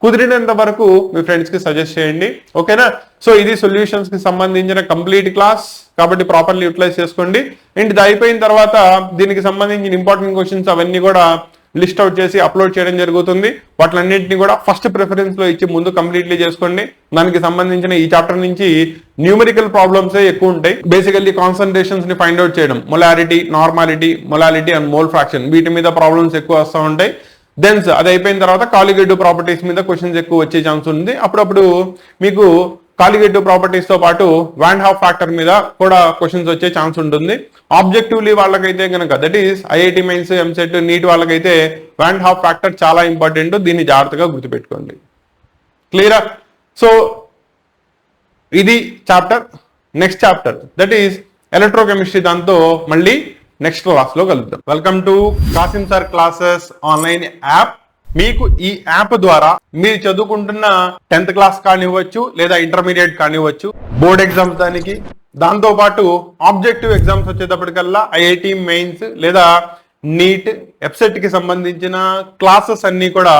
కుదిరినంత వరకు మీ ఫ్రెండ్స్ కి సజెస్ట్ చేయండి. ఓకేనా? సో ఇది సొల్యూషన్స్ కి సంబంధించిన కంప్లీట్ క్లాస్. కాబట్టి ప్రాపర్లీ యూటిలైజ్ చేసుకోండి. అండ్ ఇది అయిపోయిన తర్వాత దీనికి సంబంధించిన ఇంపార్టెంట్ క్వశ్చన్స్ అవన్నీ కూడా లిస్ట్ అవుట్ చేసి అప్లోడ్ చేయడం జరుగుతుంది. వాటిలన్నింటినీ కూడా ఫస్ట్ ప్రిఫరెన్స్ లో ఇచ్చి ముందు కంప్లీట్లీ చేసుకోండి. దానికి సంబంధించిన ఈ చాప్టర్ నుంచి న్యూమరికల్ ప్రాబ్లమ్స్ ఎక్కువ ఉంటాయి. బేసికల్లీ కాన్సన్ట్రేషన్స్ ని ఫైండ్ అవుట్ చేయడం, molarity, normality, molality and mole fraction, వీటి మీద ప్రాబ్లమ్స్ ఎక్కువ వస్తూ ఉంటాయి. దెన్స్ అది అయిపోయిన తర్వాత కాలిగేటివ్ ప్రాపర్టీస్ మీద క్వశ్చన్స్ ఎక్కువ వచ్చే ఛాన్స్ ఉంది. అప్పుడప్పుడు మీకు కాలిగేటివ్ ప్రాపర్టీస్ తో పాటు వ్యాన్ హాఫ్ ఫ్యాక్టర్ మీద కూడా క్వశ్చన్స్ వచ్చే ఛాన్స్ ఉంటుంది. ఆబ్జెక్టివ్లీ వాళ్ళకైతే కనుక that is IIT mains, EAMCET, NEET వాళ్ళకైతే వ్యాన్ హాఫ్ ఫ్యాక్టర్ చాలా ఇంపార్టెంట్. దీన్ని జాగ్రత్తగా గుర్తుపెట్టుకోండి. క్లియరా? సో ఇది chapter. Next chapter that is electrochemistry. దాంతో మళ్ళీ నెక్స్ట్ క్లాస్ లో కలుద్దాం. Welcome to Kasim sir classes online app. మీకు ఈ యాప్ ద్వారా మీరు చదువుకుంటున్న 10th క్లాస్ కానివ్వచ్చు లేదా ఇంటర్మీడియట్ కానివ్వచ్చు, బోర్డ్ ఎగ్జామ్స్ దానికి, దాంతో పాటు ఆబ్జెక్టివ్ ఎగ్జామ్స్ వచ్చేటప్పటికల్లా ఐఐటి మెయిన్స్ లేదా నీట్, ఎఫ్సెట్ కి సంబంధించిన క్లాసెస్ అన్ని కూడా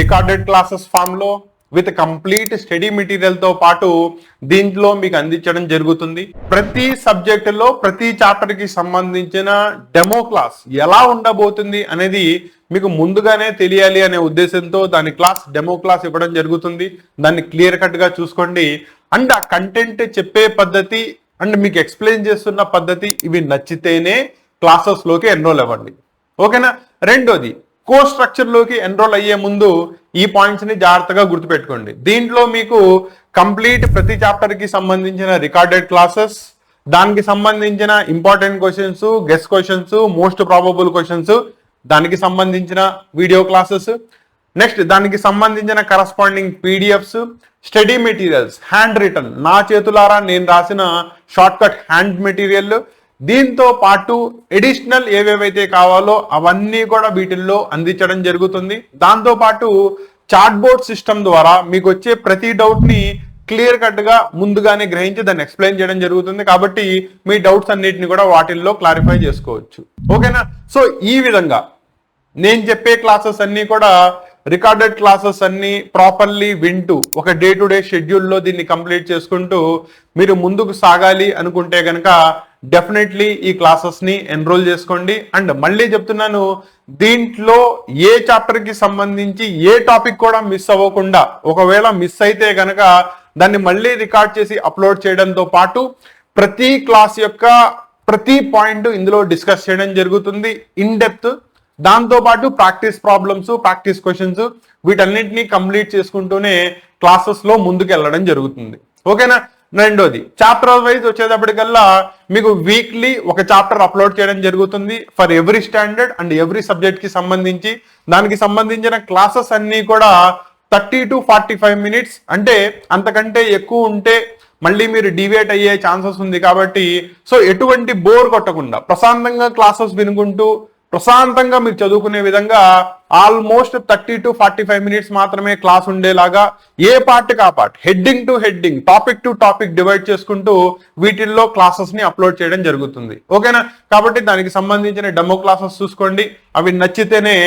రికార్డెడ్ క్లాసెస్ ఫామ్ లో విత్ కంప్లీట్ స్టడీ మెటీరియల్ తో పాటు దీంట్లో మీకు అందించడం జరుగుతుంది. ప్రతి సబ్జెక్ట్ లో ప్రతి చాప్టర్ కి సంబంధించిన డెమో క్లాస్ ఎలా ఉండబోతుంది అనేది మీకు ముందుగానే తెలియాలి అనే ఉద్దేశంతో దాని క్లాస్ డెమో క్లాస్ ఇవ్వడం జరుగుతుంది. దాన్ని క్లియర్ కట్ గా చూసుకోండి. అండ్ ఆ కంటెంట్ చెప్పే పద్ధతి అండ్ మీకు ఎక్స్ప్లెయిన్ చేస్తున్న పద్ధతి ఇవి నచ్చితేనే క్లాసెస్ లోకి ఎన్రోల్ అవ్వండి. ఓకేనా? రెండోది, కోర్స్ స్ట్రక్చర్ లోకి ఎన్రోల్ అయ్యే ముందు ఈ పాయింట్స్ ని జాగ్రత్తగా గుర్తుపెట్టుకోండి. దీంట్లో మీకు కంప్లీట్ ప్రతి చాప్టర్ కి సంబంధించిన రికార్డెడ్ క్లాసెస్, దానికి సంబంధించిన important questions, guess questions, most probable questions, దానికి సంబంధించిన వీడియో క్లాసెస్, నెక్స్ట్ దానికి సంబంధించిన corresponding PDFs, study materials, hand written, నా చేతులారా నేను రాసిన షార్ట్ కట్ హ్యాండ్ మెటీరియల్, దీంతో పాటు ఎడిషనల్ ఏవేవైతే కావాలో అవన్నీ కూడా వీటిల్లో అందించడం జరుగుతుంది. దాంతో పాటు చాట్ బోర్డ్ సిస్టమ్ ద్వారా మీకు వచ్చే ప్రతి డౌట్ ని క్లియర్ కట్ గా ముందుగానే గ్రహించి దాన్ని ఎక్స్ప్లెయిన్ చేయడం జరుగుతుంది. కాబట్టి మీ డౌట్స్ అన్నిటిని కూడా వాటిల్లో క్లారిఫై చేసుకోవచ్చు. ఓకేనా? సో ఈ విధంగా నేను చెప్పే క్లాసెస్ అన్ని కూడా రికార్డెడ్ క్లాసెస్ అన్ని ప్రాపర్లీ వింటూ ఒక డే టు డే షెడ్యూల్లో దీన్ని కంప్లీట్ చేసుకుంటూ మీరు ముందుకు సాగాలి అనుకుంటే కనుక డెఫినెట్లీ ఈ క్లాసెస్ ని ఎన్రోల్ చేసుకోండి. అండ్ మళ్ళీ చెప్తున్నాను, దీంట్లో ఏ చాప్టర్ కి సంబంధించి ఏ టాపిక్ కూడా మిస్ అవ్వకుండా, ఒకవేళ మిస్ అయితే కనుక దాన్ని మళ్ళీ రికార్డ్ చేసి అప్లోడ్ చేయడంతో పాటు ప్రతి క్లాస్ యొక్క ప్రతి పాయింట్ ఇందులో డిస్కస్ చేయడం జరుగుతుంది ఇన్ డెప్త్. దాంతో పాటు ప్రాక్టీస్ ప్రాబ్లమ్స్, ప్రాక్టీస్ క్వశ్చన్స్ వీటన్నిటిని కంప్లీట్ చేసుకుంటూనే క్లాసెస్ లో ముందుకు వెళ్ళడం జరుగుతుంది. ఓకేనా? రెండోది, చాప్టర్ వైజ్ వచ్చేటప్పటికల్లా మీకు వీక్లీ ఒక చాప్టర్ అప్లోడ్ చేయడం జరుగుతుంది for every standard and every subject కి సంబంధించి. దానికి సంబంధించిన క్లాసెస్ అన్ని కూడా 30 to 45 minutes, అంటే అంతకంటే ఎక్కువ ఉంటే మళ్ళీ మీరు డివేట్ అయ్యే ఛాన్సెస్ ఉంది. కాబట్టి సో ఎటువంటి బోర్ కొట్టకుండా ప్రశాంతంగా క్లాసెస్ వినుకుంటూ ప్రశాంతంగా మీరు చదువుకునే విధంగా ఆల్మోస్ట్ 30 to 45 minutes మాత్రమే క్లాస్ ఉండేలాగా ఏ పార్ట్ కా part, heading to heading, topic to topic divide చేసుకుంటూ వీటిల్లో క్లాసెస్ ని అప్లోడ్ చేయడం జరుగుతుంది. ఓకేనా? కాబట్టి దానికి సంబంధించిన డెమో క్లాసెస్ చూసుకోండి, అవి నచ్చితేనే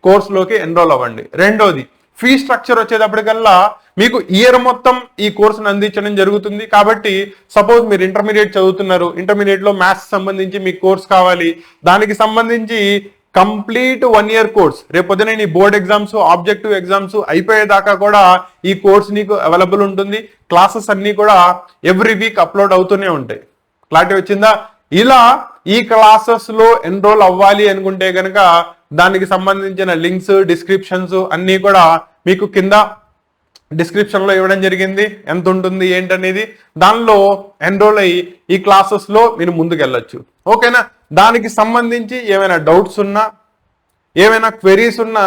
కోర్సులోకి ఎన్రోల్ అవ్వండి. రెండోది, ఫీ స్ట్రక్చర్ వచ్చేటప్పటికల్లా మీకు ఇయర్ మొత్తం ఈ కోర్సును అందించడం జరుగుతుంది. కాబట్టి సపోజ్ మీరు ఇంటర్మీడియట్ చదువుతున్నారు, ఇంటర్మీడియట్ లో మ్యాథ్స్ సంబంధించి మీకు కోర్స్ కావాలి, దానికి సంబంధించి కంప్లీట్ 1 year కోర్స్, రేపొద్దున నీ బోర్డ్ ఎగ్జామ్స్, ఆబ్జెక్టివ్ ఎగ్జామ్స్ అయిపోయేదాకా కూడా ఈ కోర్స్ నీకు అవైలబుల్ ఉంటుంది. క్లాసెస్ అన్ని కూడా ఎవ్రీ వీక్ అప్లోడ్ అవుతూనే ఉంటాయి. క్లారిటీ వచ్చిందా? ఇలా ఈ క్లాసెస్ లో ఎన్రోల్ అవ్వాలి అనుకుంటే కనుక దానికి సంబంధించిన లింక్స్, డిస్క్రిప్షన్స్ అన్ని కూడా మీకు కింద డిస్క్రిప్షన్ లో ఇవ్వడం జరిగింది. ఎంత ఉంటుంది ఏంటనేది దానిలో ఎన్రోల్ అయ్యి ఈ క్లాసెస్ లో మీరు ముందుకు వెళ్ళొచ్చు. ఓకేనా? దానికి సంబంధించి ఏమైనా డౌట్స్ ఉన్నా, ఏమైనా క్వెరీస్ ఉన్నా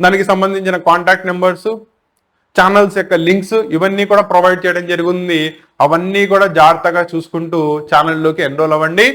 దానికి సంబంధించిన కాంటాక్ట్ నెంబర్స్, ఛానల్స్ యొక్క లింక్స్ ఇవన్నీ కూడా ప్రొవైడ్ చేయడం జరిగింది. అవన్నీ కూడా జాగ్రత్తగా చూసుకుంటూ ఛానల్లోకి ఎన్రోల్ అవ్వండి.